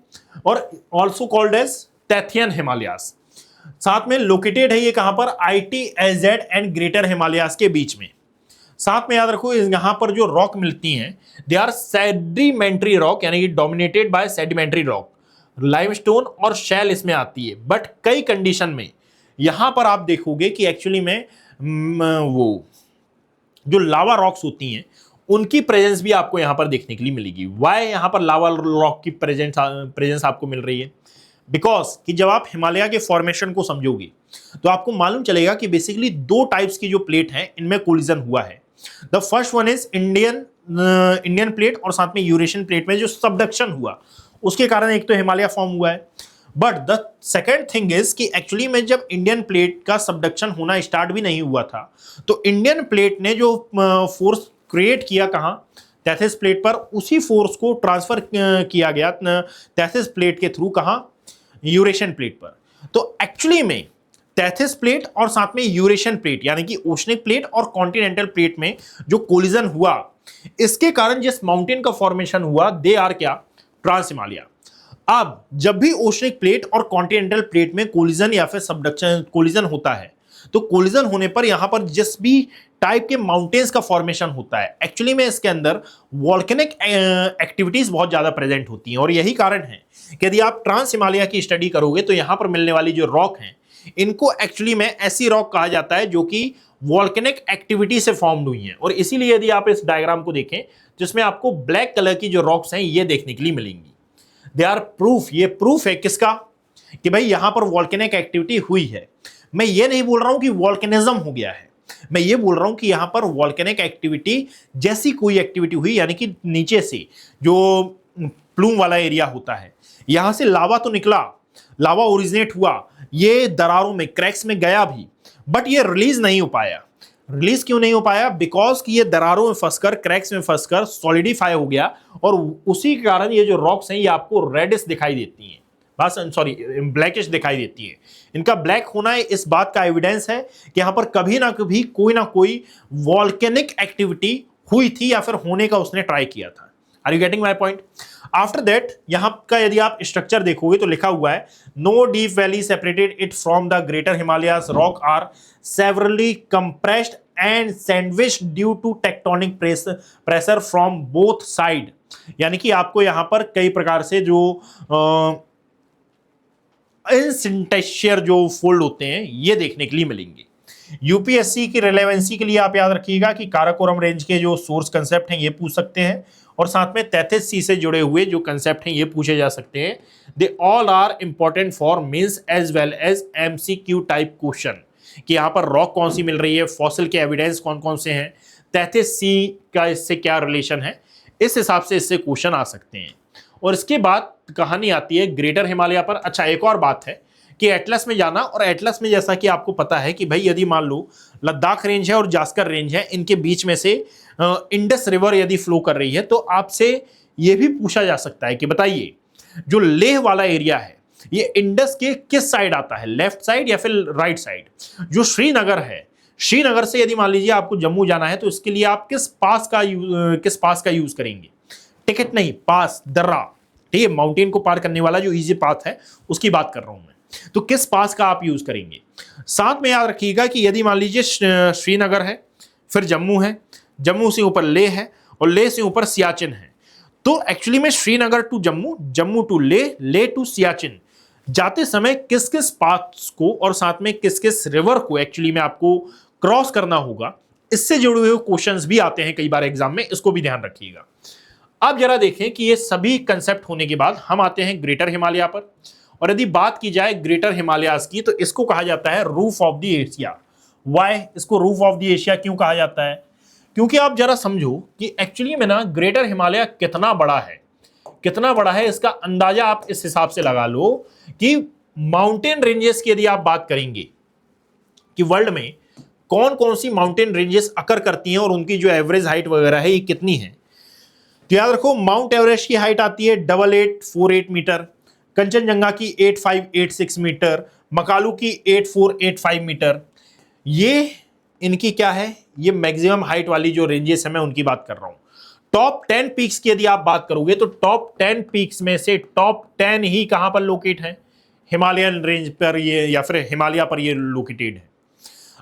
और also called as Tethyan Himalayas. साथ में लोकेटेड है ये कहां पर, ITSZ एंड ग्रेटर हिमालयास के बीच में। साथ में याद रखो यहां पर जो रॉक मिलती हैं दे आर सेडिमेंट्री रॉक, यानी कि dominated by sedimentary rock, limestone और शैल इसमें आती है। बट कई कंडीशन में यहां पर आप देखोगे कि एक्चुअली में वो जो लावा रॉक्स होती हैं उनकी प्रेजेंस भी आपको यहां पर देखने के लिए मिलेगी। वाई यहां पर लावा रॉक की प्रेजेंस आपको मिल रही है? बिकॉज कि जब आप हिमालय के फॉर्मेशन को समझोगे तो आपको मालूम चलेगा कि बेसिकली दो टाइप्स की जो प्लेट हैं इनमें कोलिजन हुआ है। The first one is Indian plate और साथ में यूरेशियन प्लेट में जो सबडक्शन हुआ उसके कारण एक तो हिमालय फॉर्म हुआ है। But the second thing is कि एक्चुअली में जब इंडियन प्लेट का सबडक्शन होना स्टार्ट भी नहीं हुआ था तो इंडियन प्लेट ने जो फोर्स क्रिएट किया कहां, तैथिस प्लेट पर, उसी फोर्स को ट्रांसफर किया गया तैथिस प्लेट के थ्रू कहां, यूरेशियन प्लेट पर। तो एक्चुअली में तैथिस प्लेट और साथ में यूरेशियन प्लेट यानी कि ओशनिक प्लेट और कॉन्टिनेंटल प्लेट में जो कोलिजन हुआ इसके कारण जिस माउंटेन का फॉर्मेशन हुआ दे आर क्या, ट्रांस हिमालय। अब जब भी ओशनिक प्लेट और कॉन्टिनेंटल प्लेट में कोलिजन या फिर सबडक्शन कोलिजन होता है तो कोलिजन होने पर यहां पर जिस भी टाइप के माउंटेन्स का फॉर्मेशन होता है एक्चुअली में इसके अंदर वॉल्केनिक एक्टिविटीज बहुत ज्यादा प्रेजेंट होती हैं। और यही कारण है कि यदि आप ट्रांस हिमालय की स्टडी करोगे तो यहां पर मिलने वाली जो रॉक हैं इनको एक्चुअली में ऐसी रॉक कहा जाता है जो कि वॉल्केनिक एक्टिविटी से फॉर्म्ड हुई हैं। और इसीलिए यदि आप इस डायग्राम को देखें जिसमें आपको ब्लैक कलर की जो रॉक्स हैं ये देखने के लिए मिलेंगी, दे आर प्रूफ। ये प्रूफ है किसका, कि भाई यहां पर वॉल्केनिक एक्टिविटी हुई है। मैं ये नहीं बोल रहा हूं कि वॉल्केनिज्म हो गया है, मैं ये बोल रहा हूं कि यहां पर वॉल्केनिक एक्टिविटी जैसी कोई एक्टिविटी हुई, यानी कि नीचे से जो प्लूम वाला एरिया होता है यहां से लावा तो निकला, लावा ओरिजिनेट हुआ, ये दरारों में क्रैक्स में गया भी, बट ये रिलीज नहीं हो पाया। रिलीज क्यों नहीं हो पाया? बिकॉज कि ये दरारों में फंसकर, क्रैक्स में फंसकर सॉलिडिफाई हो गया और उसी के कारण ये जो रॉक्स हैं ये आपको रेडिश दिखाई देती हैं, ब्लैकिश दिखाई देती है। इनका ब्लैक होना इस बात का एविडेंस है कि यहां पर कभी ना कभी कोई ना कोई वॉल्केनिक एक्टिविटी हुई थी या फिर होने का उसने ट्राई किया था। Are you getting my point? After that यहां का यदि आप स्ट्रक्चर देखोगे तो लिखा हुआ है no deep valley separated it from the greater Himalayas, rock are severely compressed and sandwich due to tectonic pressure from both side. यानी कि आपको यहां पर कई प्रकार से जो इंसिंटेशियर जो फोल्ड होते हैं ये देखने के लिए मिलेंगे। यूपीएससी की रिलेवेंसी के लिए आप याद रखिएगा कि काराकोरम रेंज के जो सोर्स कंसेप्ट हैं ये पूछ सकते हैं, और साथ में 33C से जुड़े हुए जो कंसेप्ट हैं ये पूछे जा सकते हैं। They all are important for mains as well as MCQ type question, कि यहाँ पर रॉक कौन सी मिल रही है, फॉसिल के एविडेंस कौन कौन से हैं, 33C का इससे क्या रिलेशन है, इस हिसाब से इससे क्वेश्चन आ सकते हैं। और इसके बाद कहानी आती है ग्रेटर हिमालय पर। अच्छा, एक और बात है कि एटलस में जाना, और एटलस में जैसा कि आपको पता है कि भाई यदि मान लो लद्दाख रेंज है और जास्कर रेंज है, इनके बीच में से इंडस रिवर यदि फ्लो कर रही है, तो आपसे यह भी पूछा जा सकता है कि बताइए जो लेह वाला एरिया है ये इंडस के किस साइड आता है, लेफ्ट साइड या फिर राइट साइड? जो श्रीनगर है, श्रीनगर से यदि मान लीजिए आपको जम्मू जाना है तो इसके लिए आप किस पास का यूज करेंगे? टिकट नहीं, पास, दर्रा, ठीक है, माउंटेन को पार करने वाला जो इजी पाथ है उसकी बात कर रहा हूं मैं। तो किस पास का आप यूज करेंगे? साथ में याद रखिएगा कि यदि मान लीजिए श्रीनगर है, फिर जम्मू है, जम्मू से ऊपर लेह है, और लेह से ऊपर सियाचिन है, तो एक्चुअली में Srinagar to Jammu, Jammu to Leh, Leh to Siachen जाते समय किस किस पाथ्स को और साथ में किस किस रिवर को एक्चुअली में आपको क्रॉस करना होगा, इससे जुड़े हुए क्वेश्चंस भी आते हैं कई बार एग्जाम में, इसको भी ध्यान रखिएगा। अब जरा देखें कि ये सभी कंसेप्ट होने के बाद हम आते हैं ग्रेटर हिमालय पर। और यदि बात की जाए ग्रेटर हिमालयाज की तो इसको कहा जाता है roof of the Asia. Why इसको रूफ ऑफ द एशिया क्यों कहा जाता है? क्योंकि आप जरा समझो कि एक्चुअली में ना ग्रेटर हिमालय कितना बड़ा है, कितना बड़ा है इसका अंदाजा आप इस हिसाब से लगा लो कि माउंटेन रेंजेस की यदि आप बात करेंगे कि वर्ल्ड में कौन कौन सी माउंटेन रेंजेस अकर करती हैं और उनकी जो एवरेज हाइट वगैरह है ये कितनी है, तो याद रखो माउंट एवरेस्ट की हाइट आती है 8848 मीटर, कंचनजंगा की 8586 मीटर, मकालू की 8485 मीटर। ये इनकी क्या है, ये मैक्सिमम हाइट वाली जो रेंजेस है मैं उनकी बात कर रहा हूं। टॉप 10 पीक्स की यदि आप बात करोगे तो टॉप 10 पीक्स में से टॉप 10 ही कहां पर लोकेट है? हिमालयन रेंज पर ये या फिर हिमालय पर ये लोकेटेड है।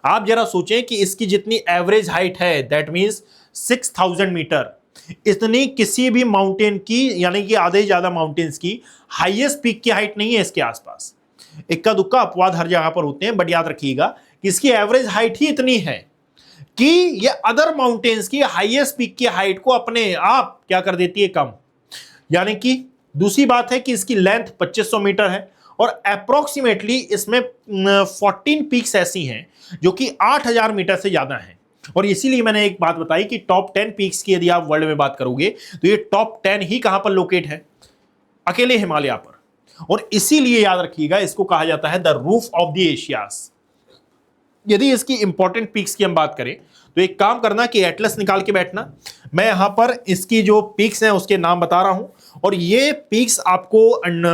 आप जरा सोचें कि इसकी जितनी एवरेज हाइट है दैट मींस 6000 मीटर, इतनी किसी भी माउंटेन की यानी कि आधे ज्यादा माउंटेन्स की हाईएस्ट पीक की हाइट नहीं है इसके आसपास। इक्का दुक्का अपवाद हर जगह पर होते हैं, बट याद रखिएगा कि इसकी एवरेज हाइट ही इतनी है कि ये अदर माउंटेन्स की हाईएस्ट पीक की हाइट को अपने आप क्या कर देती है, कम। यानी कि दूसरी बात है कि इसकी लेंथ 2500 मीटर है और अप्रोक्सीमेटली इसमें 14 पीक्स ऐसी हैं जो कि 8000 मीटर से ज्यादा हैं। और इसीलिए मैंने एक बात बताई कि टॉप 10 पीक्स की यदि आप वर्ल्ड में बात करोगे तो ये टॉप 10 ही कहां पर लोकेट है? अकेले हिमालय पर। और इसीलिए याद रखिएगा इसको कहा जाता है the roof of the Asia's. यदि इसकी इंपॉर्टेंट पीक्स की हम बात करें तो एक काम करना कि एटलस निकाल के बैठना, मैं यहां पर इसकी जो पीक्स हैं उसके नाम बता रहा हूं और ये पीक्स आपको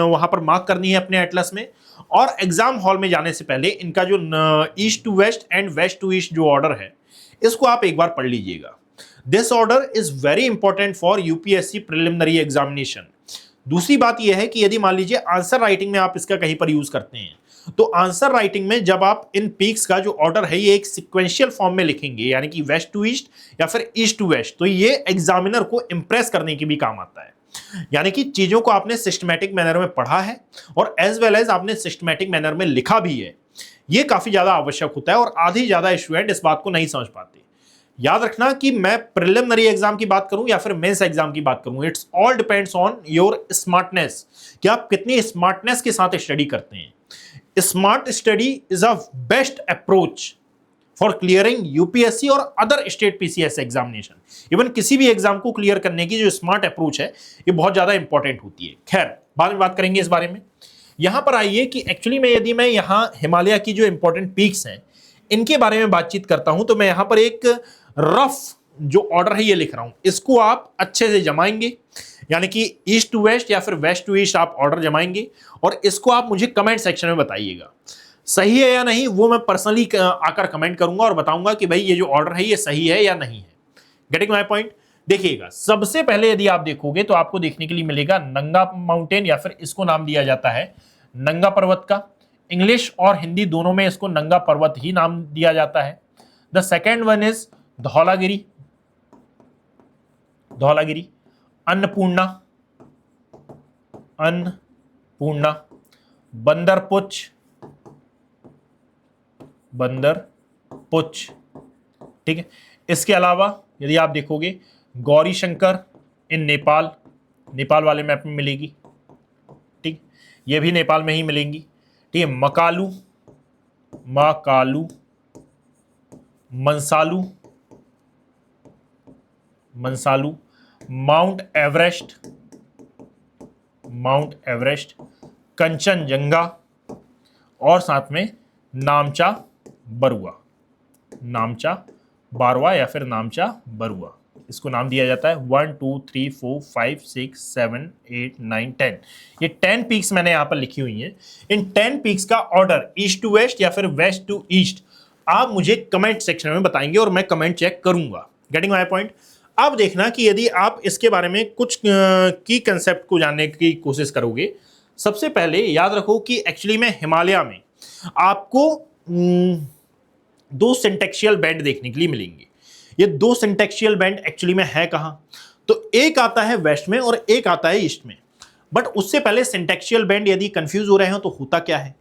वहां पर मार्क करनी है अपने एटलस में। और एग्जाम हॉल में जाने से पहले इनका जो east to west and west to east जो ऑर्डर है इसको आप एक बार पढ़ लीजिएगा। This order is very important for UPSC preliminary examination. दूसरी बात यह है कि यदि मान लीजिए आंसर राइटिंग में आप इसका कहीं पर यूज करते हैं तो आंसर राइटिंग में जब आप इन पीक्स का जो ऑर्डर है ये एक सिक्वेंशियल फॉर्म में लिखेंगे यानी कि वेस्ट टू ईस्ट या फिर ईस्ट टू वेस्ट, तो ये एग्जामिनर को इंप्रेस करने की भी काम आता है। यानी कि चीजों को आपने सिस्टमैटिक मैनर में पढ़ा है और एज वेल एज आपने सिस्टमैटिक मैनर में लिखा भी है, ये काफी ज्यादा आवश्यक होता है और आधी ज्यादा स्टूडेंट इस बात को नहीं समझ पाते। याद रखना कि मैं प्रिलिमिनरी एग्जाम की बात करूं या फिर मेंस एग्जाम की बात करूं, it's all depends on your smartness, कि आप कितनी स्मार्टनेस के साथ स्टडी करते हैं। Smart study is a best approach for clearing UPSC और other state PCS examination. Even किसी भी एग्जाम को क्लियर करने की जो स्मार्ट अप्रोच है ये बहुत ज्यादा इंपॉर्टेंट होती है। खैर बाद में बात करेंगे इस बारे में। यहां पर आइए कि एक्चुअली में यदि मैं यहां हिमालय की जो इंपॉर्टेंट पीक्स हैं इनके बारे में बातचीत करता हूं तो मैं यहां पर एक रफ जो ऑर्डर है ये लिख रहा हूं, इसको आप अच्छे से जमाएंगे यानी कि ईस्ट टू वेस्ट या फिर वेस्ट टू ईस्ट आप ऑर्डर जमाएंगे और इसको आप मुझे कमेंट सेक्शन में बताइएगा सही है या नहीं। वो मैं पर्सनली आकर कमेंट करूंगा और बताऊंगा कि भाई ये जो ऑर्डर है ये सही है या नहीं है। Getting my point. देखिएगा, सबसे पहले यदि आप देखोगे तो आपको देखने के लिए मिलेगा नंगा माउंटेन, या फिर इसको नाम दिया जाता है नंगा पर्वत का। इंग्लिश और हिंदी दोनों में इसको नंगा पर्वत ही नाम दिया जाता है। The second one is Dhaulagiri, Dhaulagiri, Annapurna, Annapurna, Bandarpunch, Bandarpunch, ठीक है। इसके अलावा यदि आप देखोगे गौरी शंकर इन नेपाल, नेपाल वाले मैप में मिलेगी, ठीक, ये भी नेपाल में ही मिलेंगी, ठीक है। Makalu, Makalu, Manaslu, Manaslu, Mount Everest, Mount Everest, Kanchenjunga, और साथ में नामचा बरुआ, नामचा बारवा या फिर नामचा बरुआ, इसको नाम दिया जाता है। 1 2 3 4 5 6 7 8 9 10, ये 10 पीक्स मैंने यहां पर लिखी हुई हैं। इन 10 पीक्स का ऑर्डर ईस्ट टू वेस्ट या फिर वेस्ट टू ईस्ट आप मुझे कमेंट सेक्शन में बताएंगे और मैं कमेंट चेक करूंगा। Getting my point. अब देखना कि यदि आप इसके बारे में कुछ की कंसेप्ट को जानने की कोशिश करोगे, सबसे पहले याद रखो कि एक्चुअली में हिमालय में आपको दो सिंटेक्शियल बैंड देखने के लिए मिलेंगे। ये दो सिंटेक्शियल बैंड एक्चुअली में है कहां, तो एक आता है वेस्ट में और एक आता है ईस्ट में। बट उससे पहले सिंटेक्शियल बैंड यदि कंफ्यूज हो रहे हो तो होता क्या है,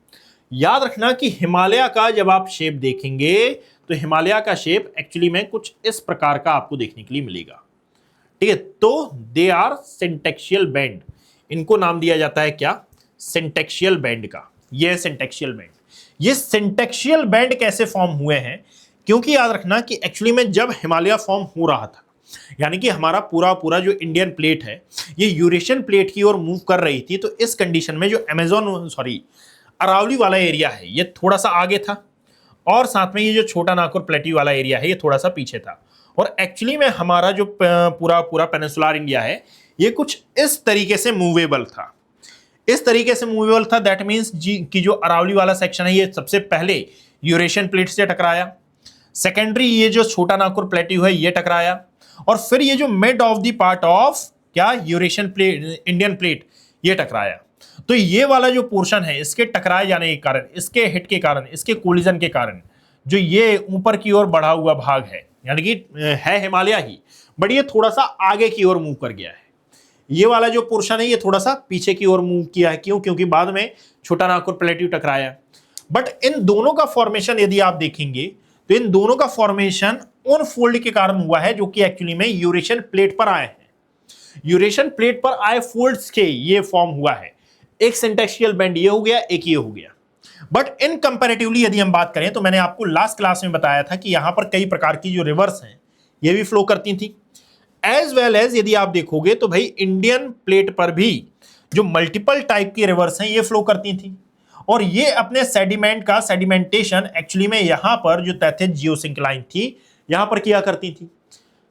याद रखना कि हिमालय का जब आप शेप देखेंगे तो हिमालय का शेप एक्चुअली में कुछ इस प्रकार का आपको देखने के लिए मिलेगा, ठीक है। तो दे आर सिंटेक्शियल बैंड, इनको नाम दिया जाता है क्या, सिंटेक्शियल बैंड का। ये सिंटेक्शियल बैंड, ये सिंटेक्शियल बैंड कैसे फॉर्म हुए हैं, क्योंकि याद रखना कि एक्चुअली में जब हिमालय फॉर्म हो रहा था, यानी कि हमारा पूरा पूरा जो इंडियन प्लेट है ये यूरेशियन प्लेट की ओर मूव कर रही थी, तो इस कंडीशन में जो अरावली वाला एरिया है ये थोड़ा सा आगे था, और साथ में ये जो छोटा नागपुर प्लेट्यू वाला एरिया है ये थोड़ा सा पीछे था। और एक्चुअली में हमारा जो पूरा पूरा पेनिनसुलर इंडिया है ये कुछ इस तरीके से मूवेबल था, इस तरीके से मूवेबल था। दैट मीन्स कि जो अरावली वाला सेक्शन है ये सबसे पहले यूरेशियन प्लेट से टकराया, सेकेंडरी ये जो छोटा नागपुर प्लेट्यू है ये टकराया, और फिर ये जो mid of the part of क्या यूरेशियन प्लेट, इंडियन प्लेट, ये टकराया। तो ये वाला जो पोर्शन है इसके टकराए जाने के कारण, इसके हिट के कारण, इसके कोलिजन के कारण जो ये ऊपर की ओर बढ़ा हुआ भाग है, यानी कि है हिमालय ही, बट ये थोड़ा सा आगे की ओर मूव कर गया है। ये वाला जो पोर्शन है ये थोड़ा सा पीछे की ओर मूव किया है। क्यों, क्योंकि बाद में छोटा नागपुर प्लेट्यू टकराया। बट इन दोनों का फॉर्मेशन यदि आप देखेंगे तो इन दोनों का फॉर्मेशन उन फोल्ड के कारण हुआ है जो कि एक्चुअली में यूरेशियन प्लेट पर आए हैं। यूरेशियन प्लेट पर आए फोल्ड्स के ये फॉर्म हुआ है। एक सिंटेक्शियल बैंड ये हो गया, एक ये हो गया। बट इन कंपैरेटिवली यदि हम बात करें तो मैंने आपको लास्ट क्लास में बताया था कि यहां पर कई प्रकार की जो रिवर्स हैं ये भी फ्लो करती थी, एज वेल एज यदि आप देखोगे तो भाई इंडियन प्लेट पर भी जो मल्टीपल टाइप की रिवर्स हैं ये फ्लो करती थी। और ये अपने सेडिमेंट का सेडिमेंटेशन एक्चुअली में यहां पर जो तैथिस जियोसिंक्लाइन थी यहां पर किया करती थी।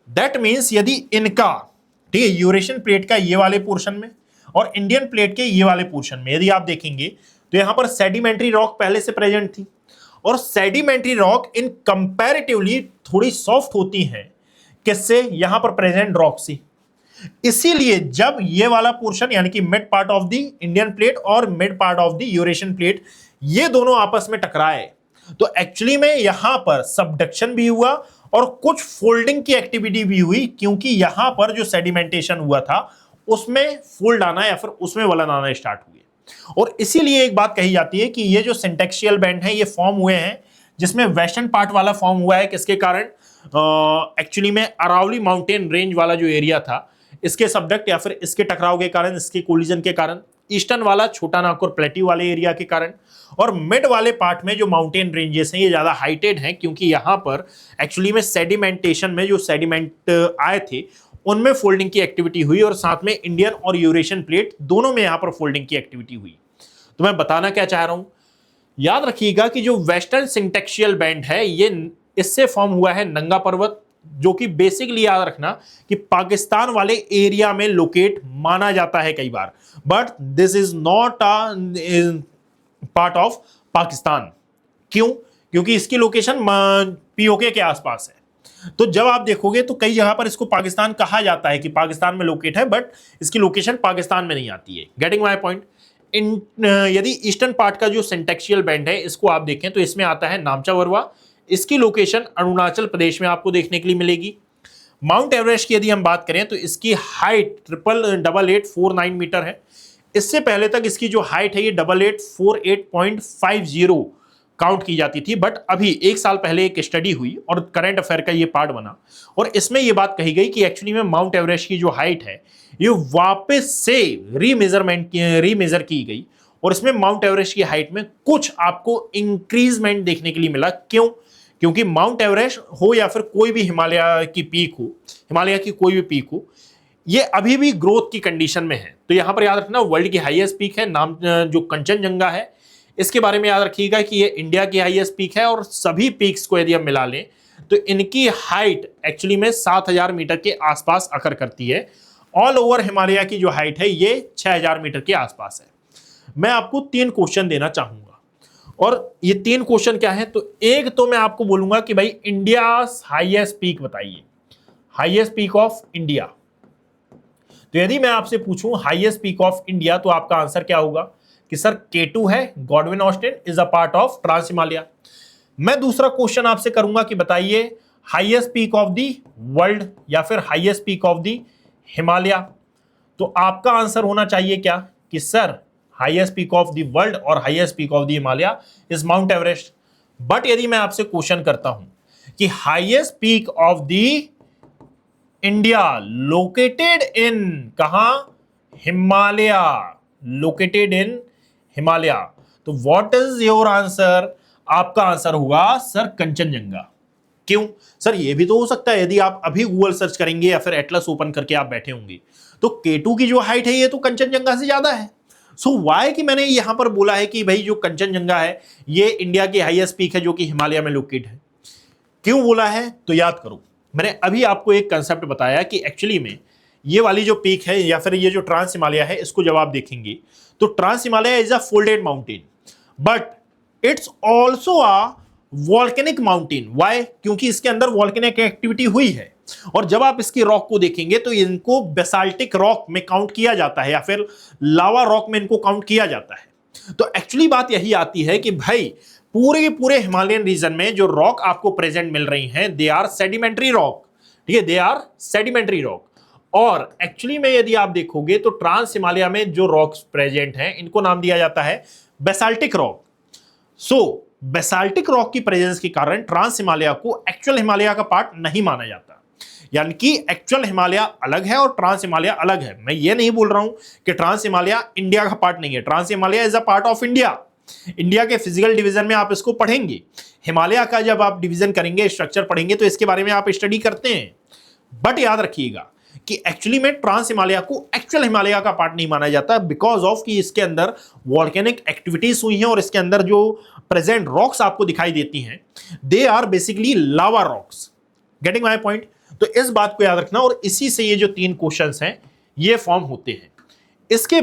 दैट मीन्स यदि इनका, ठीक है, यूरेशियन प्लेट का ये वाले पोर्शन में और इंडियन प्लेट के ये वाले पोर्शन में यदि आप देखेंगे तो यहां पर सेडिमेंट्री रॉक पहले से प्रेजेंट थी, और सेडिमेंट्री रॉक इन कंपैरेटिवली थोड़ी सॉफ्ट होती हैं किससे, यहां पर प्रेजेंट रॉक से। इसीलिए जब ये वाला पोर्शन यानी कि mid part of the Indian plate और mid part of the Eurasian plate ये दोनों आपस में टकराए तो एक्चुअली में यहां पर सबडक्शन भी हुआ और कुछ फोल्डिंग की एक्टिविटी भी हुई, क्योंकि यहां पर जो सेडिमेंटेशन हुआ था उसमें फोल्ड आना या फिर उसमें वलन आना स्टार्ट हुए। और इसीलिए एक बात कही जाती है कि ये जो सिंटेक्शियल बैंड है ये फॉर्म हुए हैं, जिसमें वेस्टर्न पार्ट वाला फॉर्म हुआ है किसके कारण, एक्चुअली में अरावली माउंटेन रेंज वाला जो एरिया था इसके सबडक्ट या फिर इसके टकराव के कारण, इसके कोलिजन के कारण, ईस्टर्न वाला छोटा नागपुर प्लेट्यू वाले एरिया के कारण, और मिड वाले पार्ट में जो माउंटेन रेंजेस हैं ये ज्यादा हाइटेड हैं, क्योंकि यहां पर एक्चुअली में सेडिमेंटेशन में जो सेडिमेंट आए थे उनमें फोल्डिंग की एक्टिविटी हुई, और साथ में इंडियन और यूरेशियन प्लेट दोनों में यहां पर फोल्डिंग की एक्टिविटी हुई। तो मैं बताना क्या चाह रहा हूं, याद रखिएगा कि जो वेस्टर्न सिंटेक्शियल बैंड है ये इससे फॉर्म हुआ है नंगा पर्वत, जो कि बेसिकली याद रखना कि पाकिस्तान वाले एरिया में लोकेट माना जाता है कई बार, but this is not a part of Pakistan. क्यों, क्योंकि इसकी लोकेशन पीओके के आसपास है। तो जब आप देखोगे तो कई जगह पर इसको पाकिस्तान कहा जाता है कि पाकिस्तान में लोकेट है, बट इसकी लोकेशन पाकिस्तान में नहीं आती है। Getting my point. इन यदि ईस्टर्न पार्ट का जो सेंटेक्सियल बैंड है इसको आप देखें तो इसमें आता है नामचा वरवा। इसकी लोकेशन अरुणाचल प्रदेश में आपको देखने के लिए मिलेगी। माउंट एवरेस्ट की यदि हम बात करें तो इसकी हाइट 8849 मीटर है। इससे पहले तक इसकी जो हाइट है ये 8848.50 काउंट की जाती थी, बट अभी एक साल पहले एक स्टडी हुई और करंट अफेयर का ये पार्ट बना और इसमें ये बात कही गई कि एक्चुअली में माउंट एवरेस्ट की जो हाइट है ये वापस से रीमेजर की गई और इसमें माउंट एवरेस्ट की हाइट में कुछ आपको इंक्रीजमेंट देखने के लिए मिला। क्यों? क्योंकि माउंट एवरेस्ट हो या फिर कोई भी हिमालय की पीक हो, हिमालय की कोई भी पीक हो, ये अभी भी ग्रोथ की कंडीशन में है। तो यहां पर याद रखना वर्ल्ड की हाईएस्ट पीक है नाम जो कंचनजंगा है, इसके बारे में याद रखिएगा कि ये इंडिया की हाईएस्ट पीक है और सभी पीक्स को यदि हम मिला लें तो इनकी हाइट एक्चुअली में 7000 मीटर के आसपास अकर करती है। ऑल ओवर हिमालय की जो हाइट है ये 6000 मीटर के आसपास है। मैं आपको 3 क्वेश्चन देना चाहूंगा और ये 3 क्वेश्चन क्या है, तो एक तो मैं आपको बोलूंगा कि भाई इंडिया हाईएस्ट पीक बताइए, हाईएस्ट पीक ऑफ इंडिया। तो यदि मैं आपसे पूछूं हाईएस्ट पीक ऑफ इंडिया तो आपका आंसर क्या होगा कि सर K2 है, Godwin Austen is a part of trans Himalaya. मैं दूसरा क्वेश्चन आपसे करूंगा कि बताइए highest peak of the world या फिर highest peak of the Himalaya. तो आपका आंसर होना चाहिए क्या कि sir highest peak of the world और highest peak of the Himalaya is Mount Everest. But यदि मैं आपसे क्वेश्चन करता हूं कि highest peak of the India located in कहां, हिमालय, लोकेटेड इन हिमालय, तो व्हाट इज योर आंसर? आपका आंसर होगा सर कंचनजंगा। क्यों सर? ये भी तो हो सकता है यदि आप अभी गूगल सर्च करेंगे या फिर एटलस ओपन करके आप बैठे होंगे तो K2 की जो हाइट है ये तो कंचनजंगा से ज्यादा है। सो वाई कि मैंने यहां पर बोला है कि भाई जो कंचनजंगा है ये इंडिया की हाईएस्ट पीक है जो कि हिमालय में लोकेट है। क्यों बोला है? तो याद करो, मैंने अभी आपको एक कंसेप्ट बताया कि एक्चुअली में ये वाली जो पीक है या फिर ये जो ट्रांस हिमालय है इसको जब आप देखेंगे तो trans Himalaya is a folded mountain but it's also a volcanic mountain. Why? क्योंकि इसके अंदर वॉल्केनिक एक्टिविटी हुई है और जब आप इसकी रॉक को देखेंगे तो इनको बेसाल्टिक रॉक में काउंट किया जाता है या फिर लावा रॉक में इनको काउंट किया जाता है। तो एक्चुअली बात यही आती है कि भाई पूरे के पूरे हिमालयन रीजन में जो रॉक आपको प्रेजेंट मिल रही हैं दे आर सेडिमेंट्री रॉक। ठीक है, दे आर सेडिमेंट्री रॉक। और एक्चुअली में यदि आप देखोगे तो ट्रांस हिमालय में जो रॉक्स प्रेजेंट हैं इनको नाम दिया जाता है बेसाल्टिक रॉक। सो बेसाल्टिक रॉक की प्रेजेंस के कारण ट्रांस हिमालय को एक्चुअल हिमालय का पार्ट नहीं माना जाता, यानी कि एक्चुअल हिमालय अलग है और ट्रांस हिमालय अलग है। मैं ये नहीं बोल रहा हूं कि ट्रांस हिमालय इंडिया का पार्ट नहीं है, trans Himalaya is a part of India. India के फिजिकल डिवीजन में आप इसको पढ़ेंगे, हिमालय का जब आप डिवीजन करेंगे, स्ट्रक्चर पढ़ेंगे तो इसके बारे में आप स्टडी करते हैं। बट याद रखिएगा कि एक्चुअली में ट्रांस हिमालय को एक्चुअल हिमालय का पार्ट नहीं माना जाता बिकॉज ऑफ कि इसके अंदर वॉल्केनिक एक्टिविटीज हुई हैं और इसके अंदर जो प्रेजेंट रॉक्स आपको दिखाई देती हैं they are basically lava rocks. Getting my point? तो इस बात को याद रखना और इसी से ये जो 3 क्वेश्चंस हैं ये फॉर्म होते हैं। इसके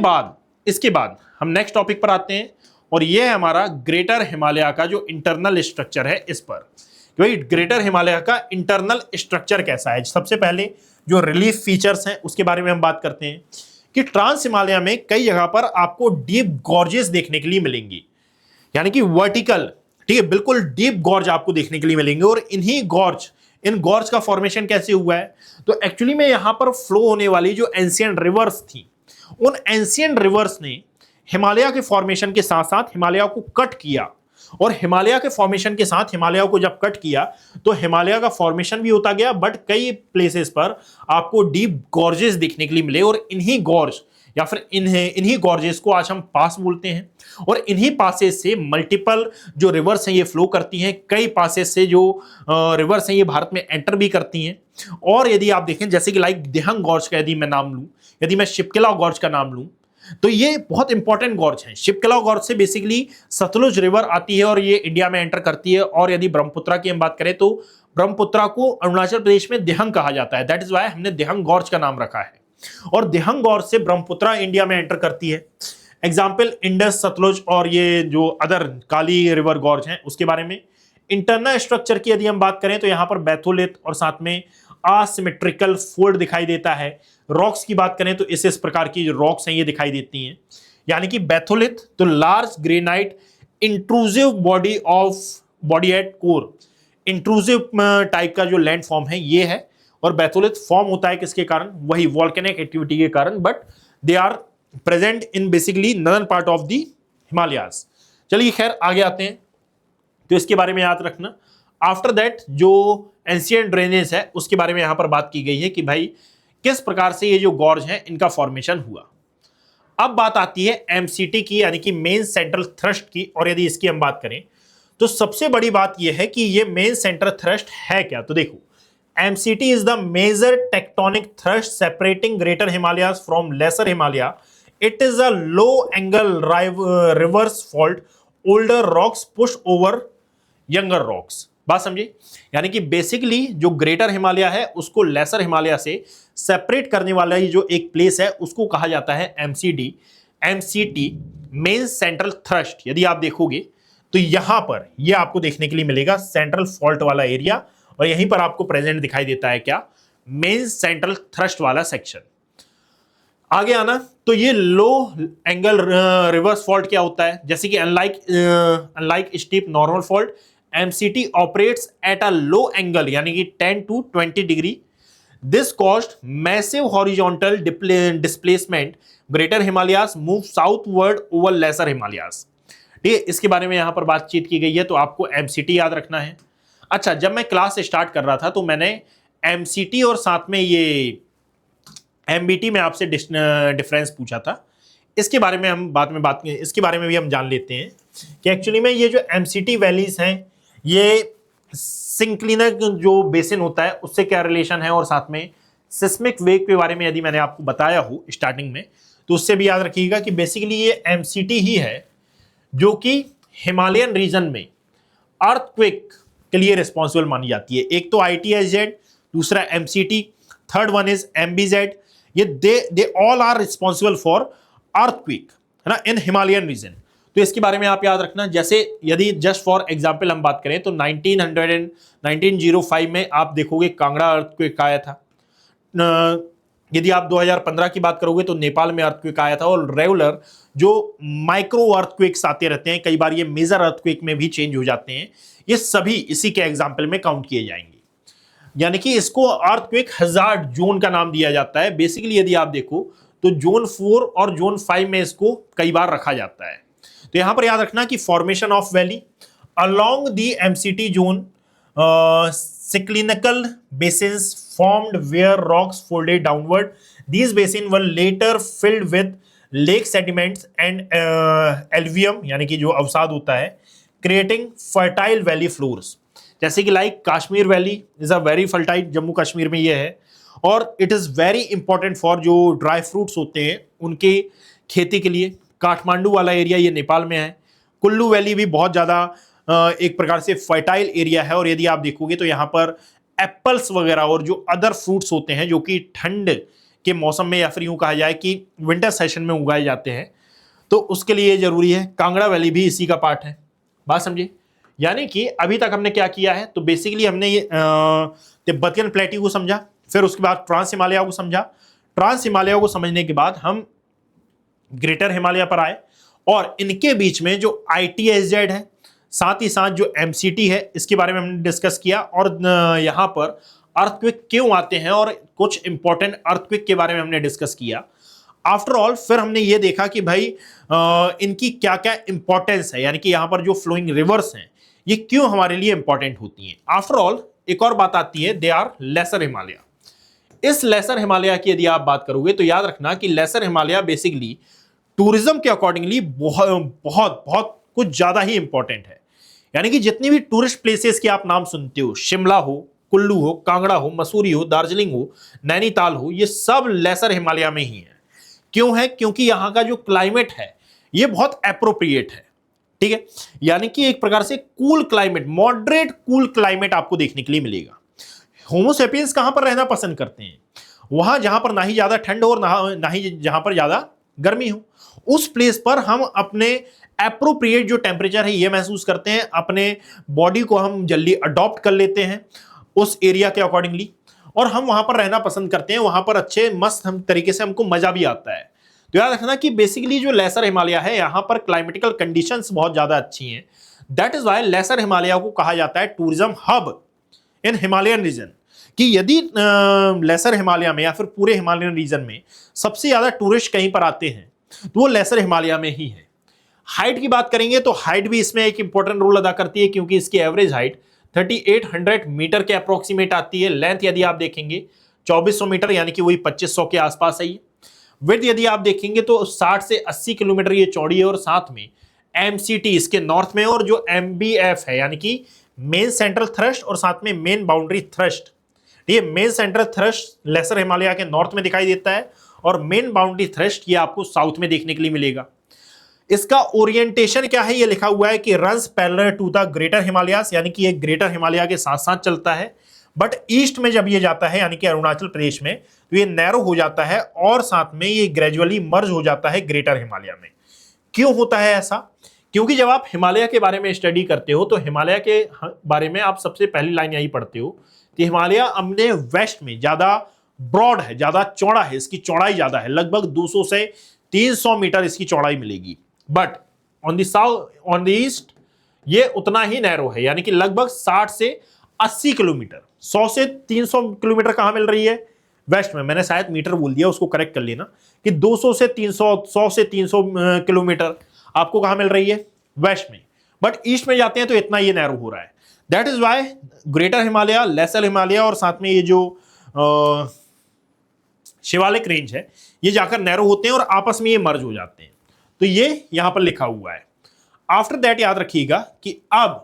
बाद हम नेक्स्ट टॉपिक पर आते हैं और ये है हमारा ग्रेटर हिमालय का जो इंटरनल स्ट्रक्चर है इस पर। भाई ग्रेटर हिमालय का इंटरनल स्ट्रक्चर कैसा है? सबसे पहले जो रिलीफ फीचर्स हैं उसके बारे में हम बात करते हैं कि ट्रांस हिमालय में कई जगह पर आपको डीप गॉर्जेस देखने के लिए मिलेंगी, यानी कि वर्टिकल, ठीक है, बिल्कुल डीप गॉर्ज आपको देखने के लिए मिलेंगे। और इन गॉर्ज का फॉर्मेशन कैसे हुआ है? तो एक्चुअली में यहां पर फ्लो होने वाली जो एंशिएंट रिवर्स थी उन एंशिएंट रिवर्स ने हिमालय के फॉर्मेशन के साथ साथ हिमालय को कट किया और हिमालय के फॉर्मेशन के साथ हिमालय को जब कट किया तो हिमालय का फॉर्मेशन भी होता गया, बट कई प्लेसेस पर आपको डीप गॉर्जेस देखने के लिए मिले और इन्हीं गॉर्ज या फिर इन्हीं गॉर्जेस को आज हम पास बोलते हैं। और इन्हीं पासेस से मल्टीपल जो रिवर्स हैं ये फ्लो करती हैं, कई पासेस से जो रिवर्स हैं ये भारत में एंटर भी करती हैं। और यदि आप देखें जैसे कि लाइक दिहंग गॉर्ज का यदि मैं नाम लूं, यदि मैं शिपकिला गॉर्ज का नाम लूं, तो ये बहुत इंपॉर्टेंट गॉर्ज हैं। शिपकिला गॉर्ज से बेसिकली सतलुज रिवर आती है और ये इंडिया में एंटर करती है। और यदि ब्रह्मपुत्रा की हम बात करें तो ब्रह्मपुत्रा को अरुणाचल प्रदेश में दिहंग कहा जाता है, दैट इज वाई हमने दिहंग गॉर्ज का नाम रखा है। और दिहंग गॉर्ज से ब्रह्मपुत्रा इंडिया में एंटर करती है। एग्जाम्पल इंडस, सतलुज और ये जो अदर काली रिवर गॉर्ज हैं उसके बारे में। इंटरनल स्ट्रक्चर की यदि हम बात करें तो यहां पर बैथोलिथ और साथ में असिमेट्रिकल फोल्ड दिखाई देता है। रॉक्स की बात करें तो इस प्रकार की जो रॉक्स हैं ये दिखाई देती हैं, यानी कि बैथोलिथ तो large granite intrusive body at core, intrusive type का जो लैंड फॉर्म है ये है। और बैथोलिथ फॉर्म होता है किसके कारण, वही वॉल्केनिक एक्टिविटी के कारण, but they are present in basically northern part of the Himalayas. चलिए खैर आगे आते हैं, तो इसके बारे में याद रखना। आफ्टर दैट जो एंशिएंट ड्रेनेज है उसके बारे में यहां पर बात की गई है कि भाई किस प्रकार से ये जो गॉर्ज है इनका फॉर्मेशन हुआ। अब बात आती है एमसीटी की, यानी कि मेन सेंट्रल थ्रस्ट की। और यदि इसकी हम बात करें तो सबसे बड़ी बात यह है कि ये मेन सेंट्रल थ्रस्ट है क्या। तो देखो, MCT is the major tectonic thrust separating greater Himalayas from lesser Himalaya. It is a low angle reverse fault, older rocks push over younger rocks. बात समझे, यानी कि बेसिकली जो ग्रेटर हिमालय है उसको लेसर हिमालय से सेपरेट करने वाला ये जो एक प्लेस है उसको कहा जाता है MCD, MCT main central thrust. यदि आप देखोगे तो यहां पर ये आपको देखने के लिए मिलेगा सेंट्रल फॉल्ट वाला एरिया, और यहीं पर आपको प्रेजेंट दिखाई देता है क्या, मेन सेंट्रल थ्रस्ट वाला सेक्शन। आगे आना, तो ये लो एंगल रिवर्स फॉल्ट क्या होता है, जैसे कि unlike steep normal fault, MCT operates at a low angle यानी कि 10 to 20 degree. This caused massive horizontal displacement, greater Himalayas move southward over lesser Himalayas. ठीक है, इसके बारे में यहां पर बातचीत की गई है, तो आपको एमसीटी याद रखना है। अच्छा, जब मैं क्लास स्टार्ट कर रहा था तो मैंने एमसीटी और साथ में ये एमबीटी में आपसे डिफरेंस पूछा था। इसके बारे में हम बाद में इसके बारे में भी हम जान लेते हैं कि एक्चुअली में ये जो एमसीटी वैलीज हैं ये सिंक्लिनर जो बेसिन होता है उससे क्या रिलेशन है, और साथ में सिस्मिक वेग के बारे में यदि मैंने आपको बताया हो स्टार्टिंग में तो उससे भी याद रखिएगा कि बेसिकली ये एमसीटी ही है जो कि हिमालयन रीजन में अर्थक्वेक के लिए रिस्पॉन्सिबल मानी जाती है। एक तो आईटीएसजेड, दूसरा MCT, third one is MBZ. ये they all are responsible for earthquake, है ना, इन हिमालयन रीजन। तो इसके बारे में आप याद रखना। जैसे यदि जस्ट फॉर एग्जांपल हम बात करें तो 1905 में आप देखोगे कांगड़ा अर्थक्वेक आया था। यदि आप 2015 की बात करोगे तो नेपाल में अर्थक्वेक आया था। और रेगुलर जो माइक्रो अर्थक्वेक्स आते रहते हैं, कई बार ये मेजर अर्थक्वेक में भी चेंज हो जाते हैं, ये सभी इसी के एग्जाम्पल में काउंट किए जाएंगे। यानी कि इसको अर्थक्वेक हजार्ड जोन का नाम दिया जाता है। बेसिकली यदि आप देखो तो जोन 4 और जोन 5 में इसको कई बार रखा जाता है। तो यहां पर याद रखना कि formation of valley along the MCT zone, synclinal basins formed where rocks folded downward. These basins were later filled with lake sediments and alluvium यानी कि जो अवसाद होता है, creating fertile valley floors। जैसे कि like Kashmir valley is a very fertile, Jammu Kashmir में ये है, और it is very important for जो ड्राई फ्रूट्स होते हैं उनके खेती के लिए। काठमांडू वाला एरिया ये नेपाल में है। कुल्लू वैली भी बहुत ज़्यादा एक प्रकार से फर्टाइल एरिया है। और यदि आप देखोगे तो यहाँ पर एप्पल्स वगैरह और जो अदर फ्रूट्स होते हैं जो कि ठंड के मौसम में या फिर यूँ कहा जाए कि विंटर सेशन में उगाए जाते हैं, तो उसके लिए ये जरूरी है। कांगड़ा वैली भी इसी का पार्ट है। बात समझिए, यानी कि अभी तक हमने क्या किया है, तो बेसिकली हमने ये तिब्बतियन प्लेट्यू को समझा, फिर उसके बाद ट्रांस हिमालय को समझा। ट्रांस हिमालय को समझने के बाद हम ग्रेटर हिमालय पर आए, और इनके बीच में जो ITSZ है, साथ ही साथ जो MCT है, इसके बारे में हमने डिस्कस किया। और यहाँ पर अर्थक्वेक क्यों आते हैं और कुछ इंपॉर्टेंट अर्थक्वेक के बारे में हमने डिस्कस किया। आफ्टर ऑल फिर हमने ये देखा कि भाई इनकी क्या क्या इंपॉर्टेंस है, यानी कि यहाँ पर जो फ्लोइंग रिवर्स हैं ये क्यों हमारे लिए इंपॉर्टेंट होती हैं। आफ्टर ऑल एक और बात आती है, दे आर लेसर हिमालय। इस लेसर हिमालय की यदि आप बात करोगे तो याद रखना कि लेसर हिमालय बेसिकली टूरिज्म के अकॉर्डिंगली बहुत बहुत बहुत कुछ ज्यादा ही इंपॉर्टेंट है। यानी कि जितनी भी टूरिस्ट प्लेसेस के आप नाम सुनते हो, शिमला हो, कुल्लू हो, कांगड़ा हो, मसूरी हो, दार्जिलिंग हो, नैनीताल हो, ये सब लेसर हिमालय में ही है। क्यों है? क्योंकि यहाँ का जो क्लाइमेट है ये बहुत एप्रोप्रिएट है। ठीक है, यानी कि एक प्रकार से cool climate, moderate cool climate आपको देखने के लिए मिलेगा। होमोसेपियंस कहां पर रहना पसंद करते हैं? वहां जहां पर ना ही ज्यादा ठंड हो और ना ही जहां पर ज्यादा गर्मी हो। उस प्लेस पर हम अपने एप्रोप्रिएट जो टेम्परेचर है ये महसूस करते हैं, अपने बॉडी को हम जल्दी अडॉप्ट कर लेते हैं उस एरिया के अकॉर्डिंगली, और हम वहां पर रहना पसंद करते हैं, वहां पर अच्छे मस्त हम तरीके से हमको मजा भी आता है। तो याद रखना कि बेसिकली जो लेसर हिमालय है यहाँ पर क्लाइमेटिकल कंडीशंस बहुत ज्यादा अच्छी हैं। That is why lesser Himalaya को कहा जाता है tourism hub in Himalayan region, कि यदि लेसर हिमालय में या फिर पूरे हिमालयन रीजन में सबसे ज्यादा टूरिस्ट कहीं पर आते हैं तो वो लेसर हिमालय में ही है। हाइट की बात करेंगे तो हाइट भी इसमें एक इंपॉर्टेंट रोल अदा करती है, क्योंकि इसकी एवरेज हाइट 3800 मीटर के अप्रोक्सीमेट आती है। लेंथ यदि आप देखेंगे 2400 मीटर, यानी कि वही 2500 के आसपास है। विड्थ यदि आप देखेंगे तो 60 से 80 किलोमीटर ये चौड़ी है, और साथ में एमसीटी इसके नॉर्थ में, और जो एमबीएफ है यानी कि मेन सेंट्रल थ्रस्ट और साथ में मेन बाउंड्री थ्रस्ट, ये main central thrust lesser Himalaya के नॉर्थ में दिखाई देता है, और मेन बाउंड्री थ्रस्ट ये आपको साउथ में देखने के लिए मिलेगा। इसका ओरिएंटेशन क्या है, ये लिखा हुआ है कि runs parallel to the greater Himalayas, यानी कि ये ग्रेटर हिमालय के साथ साथ चलता है। बट ईस्ट में जब ये जाता है यानी कि अरुणाचल प्रदेश में, तो ये नैरो हो जाता है और साथ में ये ग्रेजुअली मर्ज हो जाता है ग्रेटर हिमालय में। क्यों होता है ऐसा? क्योंकि जब आप हिमालय के बारे में स्टडी करते हो तो हिमालय के बारे में आप सबसे पहली लाइन यही पढ़ते हो कि हिमालय अपने वेस्ट में ज्यादा ब्रॉड है, ज्यादा चौड़ा है, इसकी चौड़ाई ज्यादा है, लगभग 200 से 300 मीटर इसकी चौड़ाई मिलेगी। But on the south, on the east ये उतना ही नैरो है, यानी कि लगभग 60 से 80 किलोमीटर। 100 से 300 किलोमीटर कहां मिल रही है? वेस्ट में। मैंने शायद मीटर बोल दिया, उसको करेक्ट कर लेना कि 200 से 300, 100 से 300 किलोमीटर आपको कहां मिल रही है? वेस्ट में। बट ईस्ट में जाते हैं तो इतना ये नैरो हो रहा है। That is why greater Himalaya, lesser Himalaya और साथ में ये जो शिवालिक रेंज है ये जाकर नैरो होते हैं और आपस में ये मर्ज हो जाते हैं। तो ये यहां पर लिखा हुआ है। आफ्टर दैट याद रखिएगा कि अब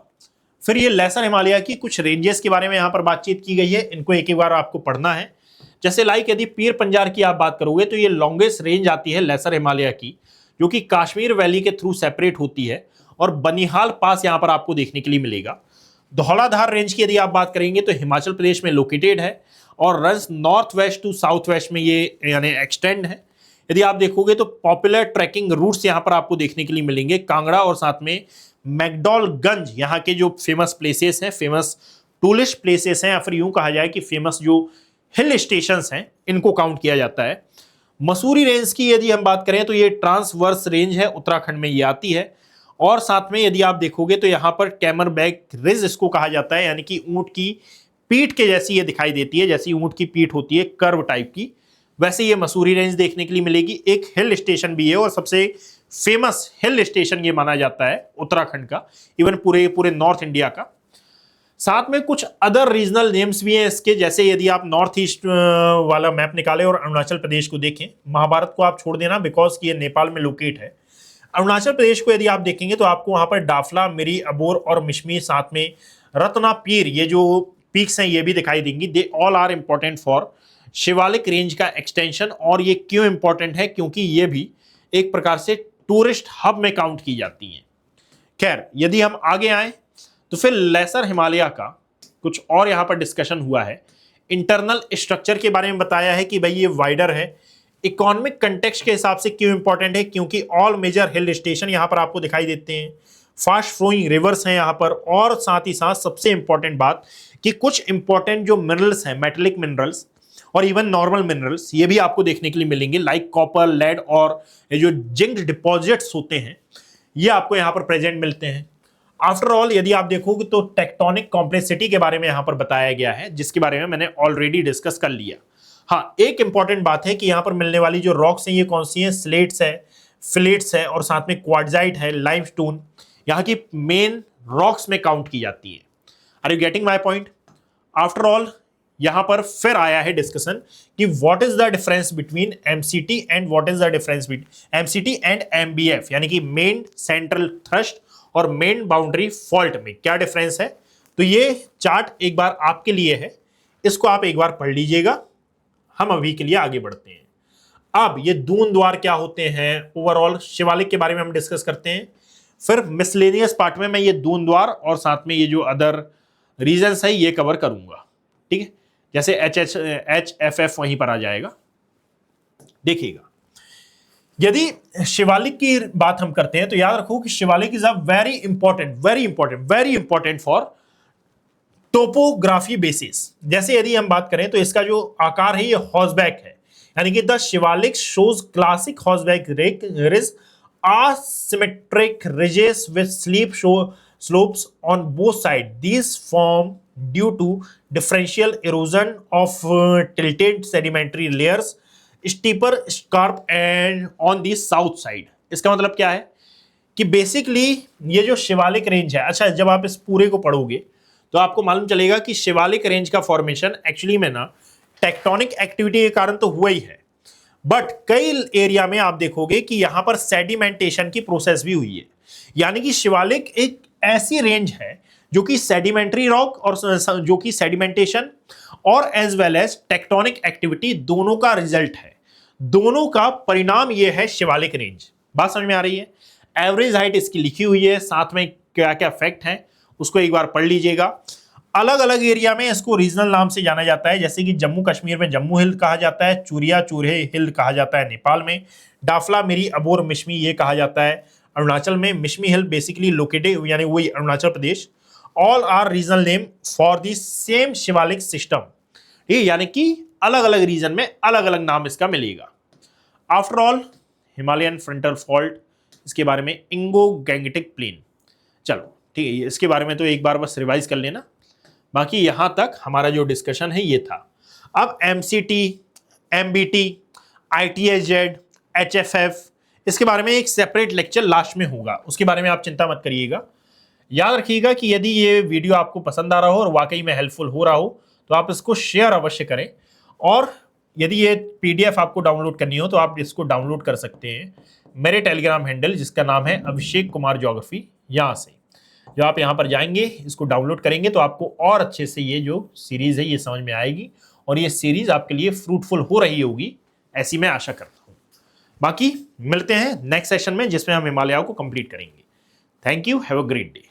फिर ये लेसर हिमालय की कुछ रेंजेस के बारे में यहां पर बातचीत की गई है, इनको एक एक बार आपको पढ़ना है। जैसे लाइक यदि पीर पंजाल की आप बात करोगे तो ये लॉन्गेस्ट रेंज आती है लेसर हिमालय की, जो कि कश्मीर वैली के थ्रू सेपरेट होती है, और बनिहाल पास यहां पर आपको देखने के लिए मिलेगा। धौलाधार रेंज की यदि आप बात करेंगे तो हिमाचल प्रदेश में लोकेटेड है और runs north west to south west में ये यानी एक्सटेंड है। यदि आप देखोगे तो पॉपुलर ट्रैकिंग रूट्स यहां पर आपको देखने के लिए मिलेंगे, कांगड़ा और साथ में मैकडॉलगंज यहाँ के जो फेमस प्लेसेस हैं, फेमस टूरिस्ट प्लेसेस हैं, या फिर यूं कहा जाए कि फेमस जो हिल स्टेशंस हैं, इनको काउंट किया जाता है। मसूरी रेंज की यदि हम बात करें तो ये ट्रांसवर्स रेंज है, उत्तराखंड में ये आती है। और साथ में यदि आप देखोगे तो यहाँ पर कैमरबैक रिज इसको कहा जाता है, यानी कि ऊंट की पीठ के जैसी ये दिखाई देती है, जैसी ऊंट की पीठ होती है कर्व टाइप की, वैसे ये मसूरी रेंज देखने के लिए मिलेगी। एक हिल स्टेशन भी है और सबसे फेमस हिल स्टेशन ये माना जाता है उत्तराखंड का, इवन पूरे नॉर्थ इंडिया का। साथ में कुछ अदर रीजनल नेम्स भी हैं इसके, जैसे यदि आप नॉर्थ ईस्ट वाला मैप निकालें और अरुणाचल प्रदेश को देखें, महाभारत को आप छोड़ देना बिकॉज कि ये नेपाल में लोकेट है। अरुणाचल प्रदेश को यदि आप देखेंगे तो आपको वहां पर डाफला, मिरी, अबोर और मिशमी, साथ में रत्नापीर, ये जो पीक्स हैं ये भी दिखाई देंगी। They all are important for Shivalik range का एक्सटेंशन। और ये क्यों इंपॉर्टेंट है? क्योंकि ये भी एक प्रकार से टूरिस्ट हब में काउंट की जाती हैं। खैर, यदि हम आगे आए तो फिर लेसर हिमालय का कुछ और यहां पर डिस्कशन हुआ है। इंटरनल स्ट्रक्चर के बारे में बताया है कि भाई ये वाइडर है। इकोनॉमिक कंटेक्स्ट के हिसाब से क्यों इंपॉर्टेंट है? क्योंकि ऑल मेजर हिल स्टेशन यहां पर आपको दिखाई देते हैं, फास्ट फ्लोइंग रिवर्स हैं यहां पर, और साथ ही साथ सबसे इंपॉर्टेंट बात कि कुछ इंपॉर्टेंट जो मिनरल्स हैं, मेटेलिक मिनरल्स और इवन नॉर्मल मिनरल्स, ये भी आपको देखने के लिए मिलेंगे, लाइक कॉपर, लेड और ये जो जिंक डिपॉजिट्स होते हैं ये आपको यहाँ पर प्रेजेंट मिलते हैं। आफ्टर ऑल यदि आप देखोगे तो टेक्टोनिक कॉम्प्लेक्सिटी के बारे में यहाँ पर बताया गया है, जिसके बारे में मैंने ऑलरेडी डिस्कस कर लिया। हाँ, एक इंपॉर्टेंट बात है कि यहाँ पर मिलने वाली जो रॉक्स हैं ये कौन सी हैं? स्लेट्स है, फिलेट्स है और साथ में क्वार्ट्जाइट है, लाइमस्टोन यहाँ की मेन रॉक्स में काउंट की जाती है। Are you getting my point? After all यहां पर फिर आया है डिस्कशन कि what is the difference between MCT and what is the difference between MCT and MBF, यानी कि मेन सेंट्रल थ्रस्ट और मेन बाउंड्री फॉल्ट में क्या डिफरेंस है। तो ये चार्ट एक बार आपके लिए है, इसको आप एक बार पढ़ लीजिएगा। हम अभी के लिए आगे बढ़ते हैं। अब ये दून द्वार क्या होते हैं, ओवरऑल शिवालिक के बारे में हम डिस्कस करते हैं। फिर मिसलेनियस पार्ट में मैं ये दून द्वार और साथ में ये जो अदर रीजन्स है ये कवर करूंगा, ठीक है। जैसे HFF वहीं पर आ जाएगा। देखिएगा, यदि शिवालिक की बात हम करते हैं तो याद रखो कि Shivalik is a very important for topography basis. जैसे यदि हम बात करें तो इसका जो आकार है ये हॉर्सबैक है, यानी कि the Shivalik shows classic horseback ridge asymmetric ridges with steep slopes on both sides. These form due to differential erosion of tilted sedimentary layers, steeper scarp and on the south side. इसका मतलब क्या है कि basically ये जो Shivalik range है, अच्छा जब आप इस पूरे को पढ़ोगे तो आपको मालूम चलेगा कि शिवालिक रेंज का फॉर्मेशन एक्चुअली में ना टेक्टोनिक एक्टिविटी के कारण तो हुआ ही है, बट कई एरिया में आप देखोगे कि यहां पर सेडिमेंटेशन की प्रोसेस भी हुई है। यानी कि शिवालिक एक ऐसी रेंज है जो कि सेडिमेंट्री रॉक और जो कि सेडिमेंटेशन और as well as tectonic activity दोनों का रिजल्ट है, दोनों का परिणाम यह है शिवालिक रेंज। बात समझ में आ रही है? एवरेज हाइट इसकी लिखी हुई है, साथ में क्या क्या फैक्ट है उसको एक बार पढ़ लीजिएगा। अलग अलग एरिया में इसको रीजनल नाम से जाना जाता है, जैसे कि जम्मू कश्मीर में जम्मू हिल कहा जाता है, चूरिया चूरहे हिल कहा जाता है नेपाल में, डाफला मेरी अबोर मिश्मी ये कहा जाता है अरुणाचल में, मिश्मी हिल बेसिकली लोकेटेड यानी वही Arunachal Pradesh. All are regional name for the same Shivalik system, ठीक है, यानी कि अलग अलग रीजन में अलग अलग नाम इसका मिलेगा। After all Himalayan frontal fault, इसके बारे में इंगो गैंगटिक प्लेन, चलो ठीक है, इसके बारे में तो एक बार बस रिवाइज कर लेना। बाकी यहां तक हमारा जो डिस्कशन है ये था। अब MCT, MBT, ITSZ, HFF, इसके बारे में एक सेपरेट लेक्चर लास्ट में होगा, उसके बारे में आप चिंता मत करिएगा। याद रखिएगा कि यदि ये वीडियो आपको पसंद आ रहा हो और वाकई में हेल्पफुल हो रहा हो तो आप इसको शेयर अवश्य करें, और यदि ये PDF आपको डाउनलोड करनी हो तो आप इसको डाउनलोड कर सकते हैं मेरे टेलीग्राम हैंडल जिसका नाम है अभिषेक कुमार ज्योग्राफी। यहाँ से जो आप यहाँ पर जाएंगे इसको डाउनलोड करेंगे तो आपको और अच्छे से ये जो सीरीज है ये समझ में आएगी और ये सीरीज आपके लिए फ्रूटफुल हो रही होगी, ऐसी मैं आशा करता हूँ। बाकी मिलते हैं नेक्स्ट सेशन में जिसमें हम हिमालय को कंप्लीट करेंगे। Thank you, have a great day.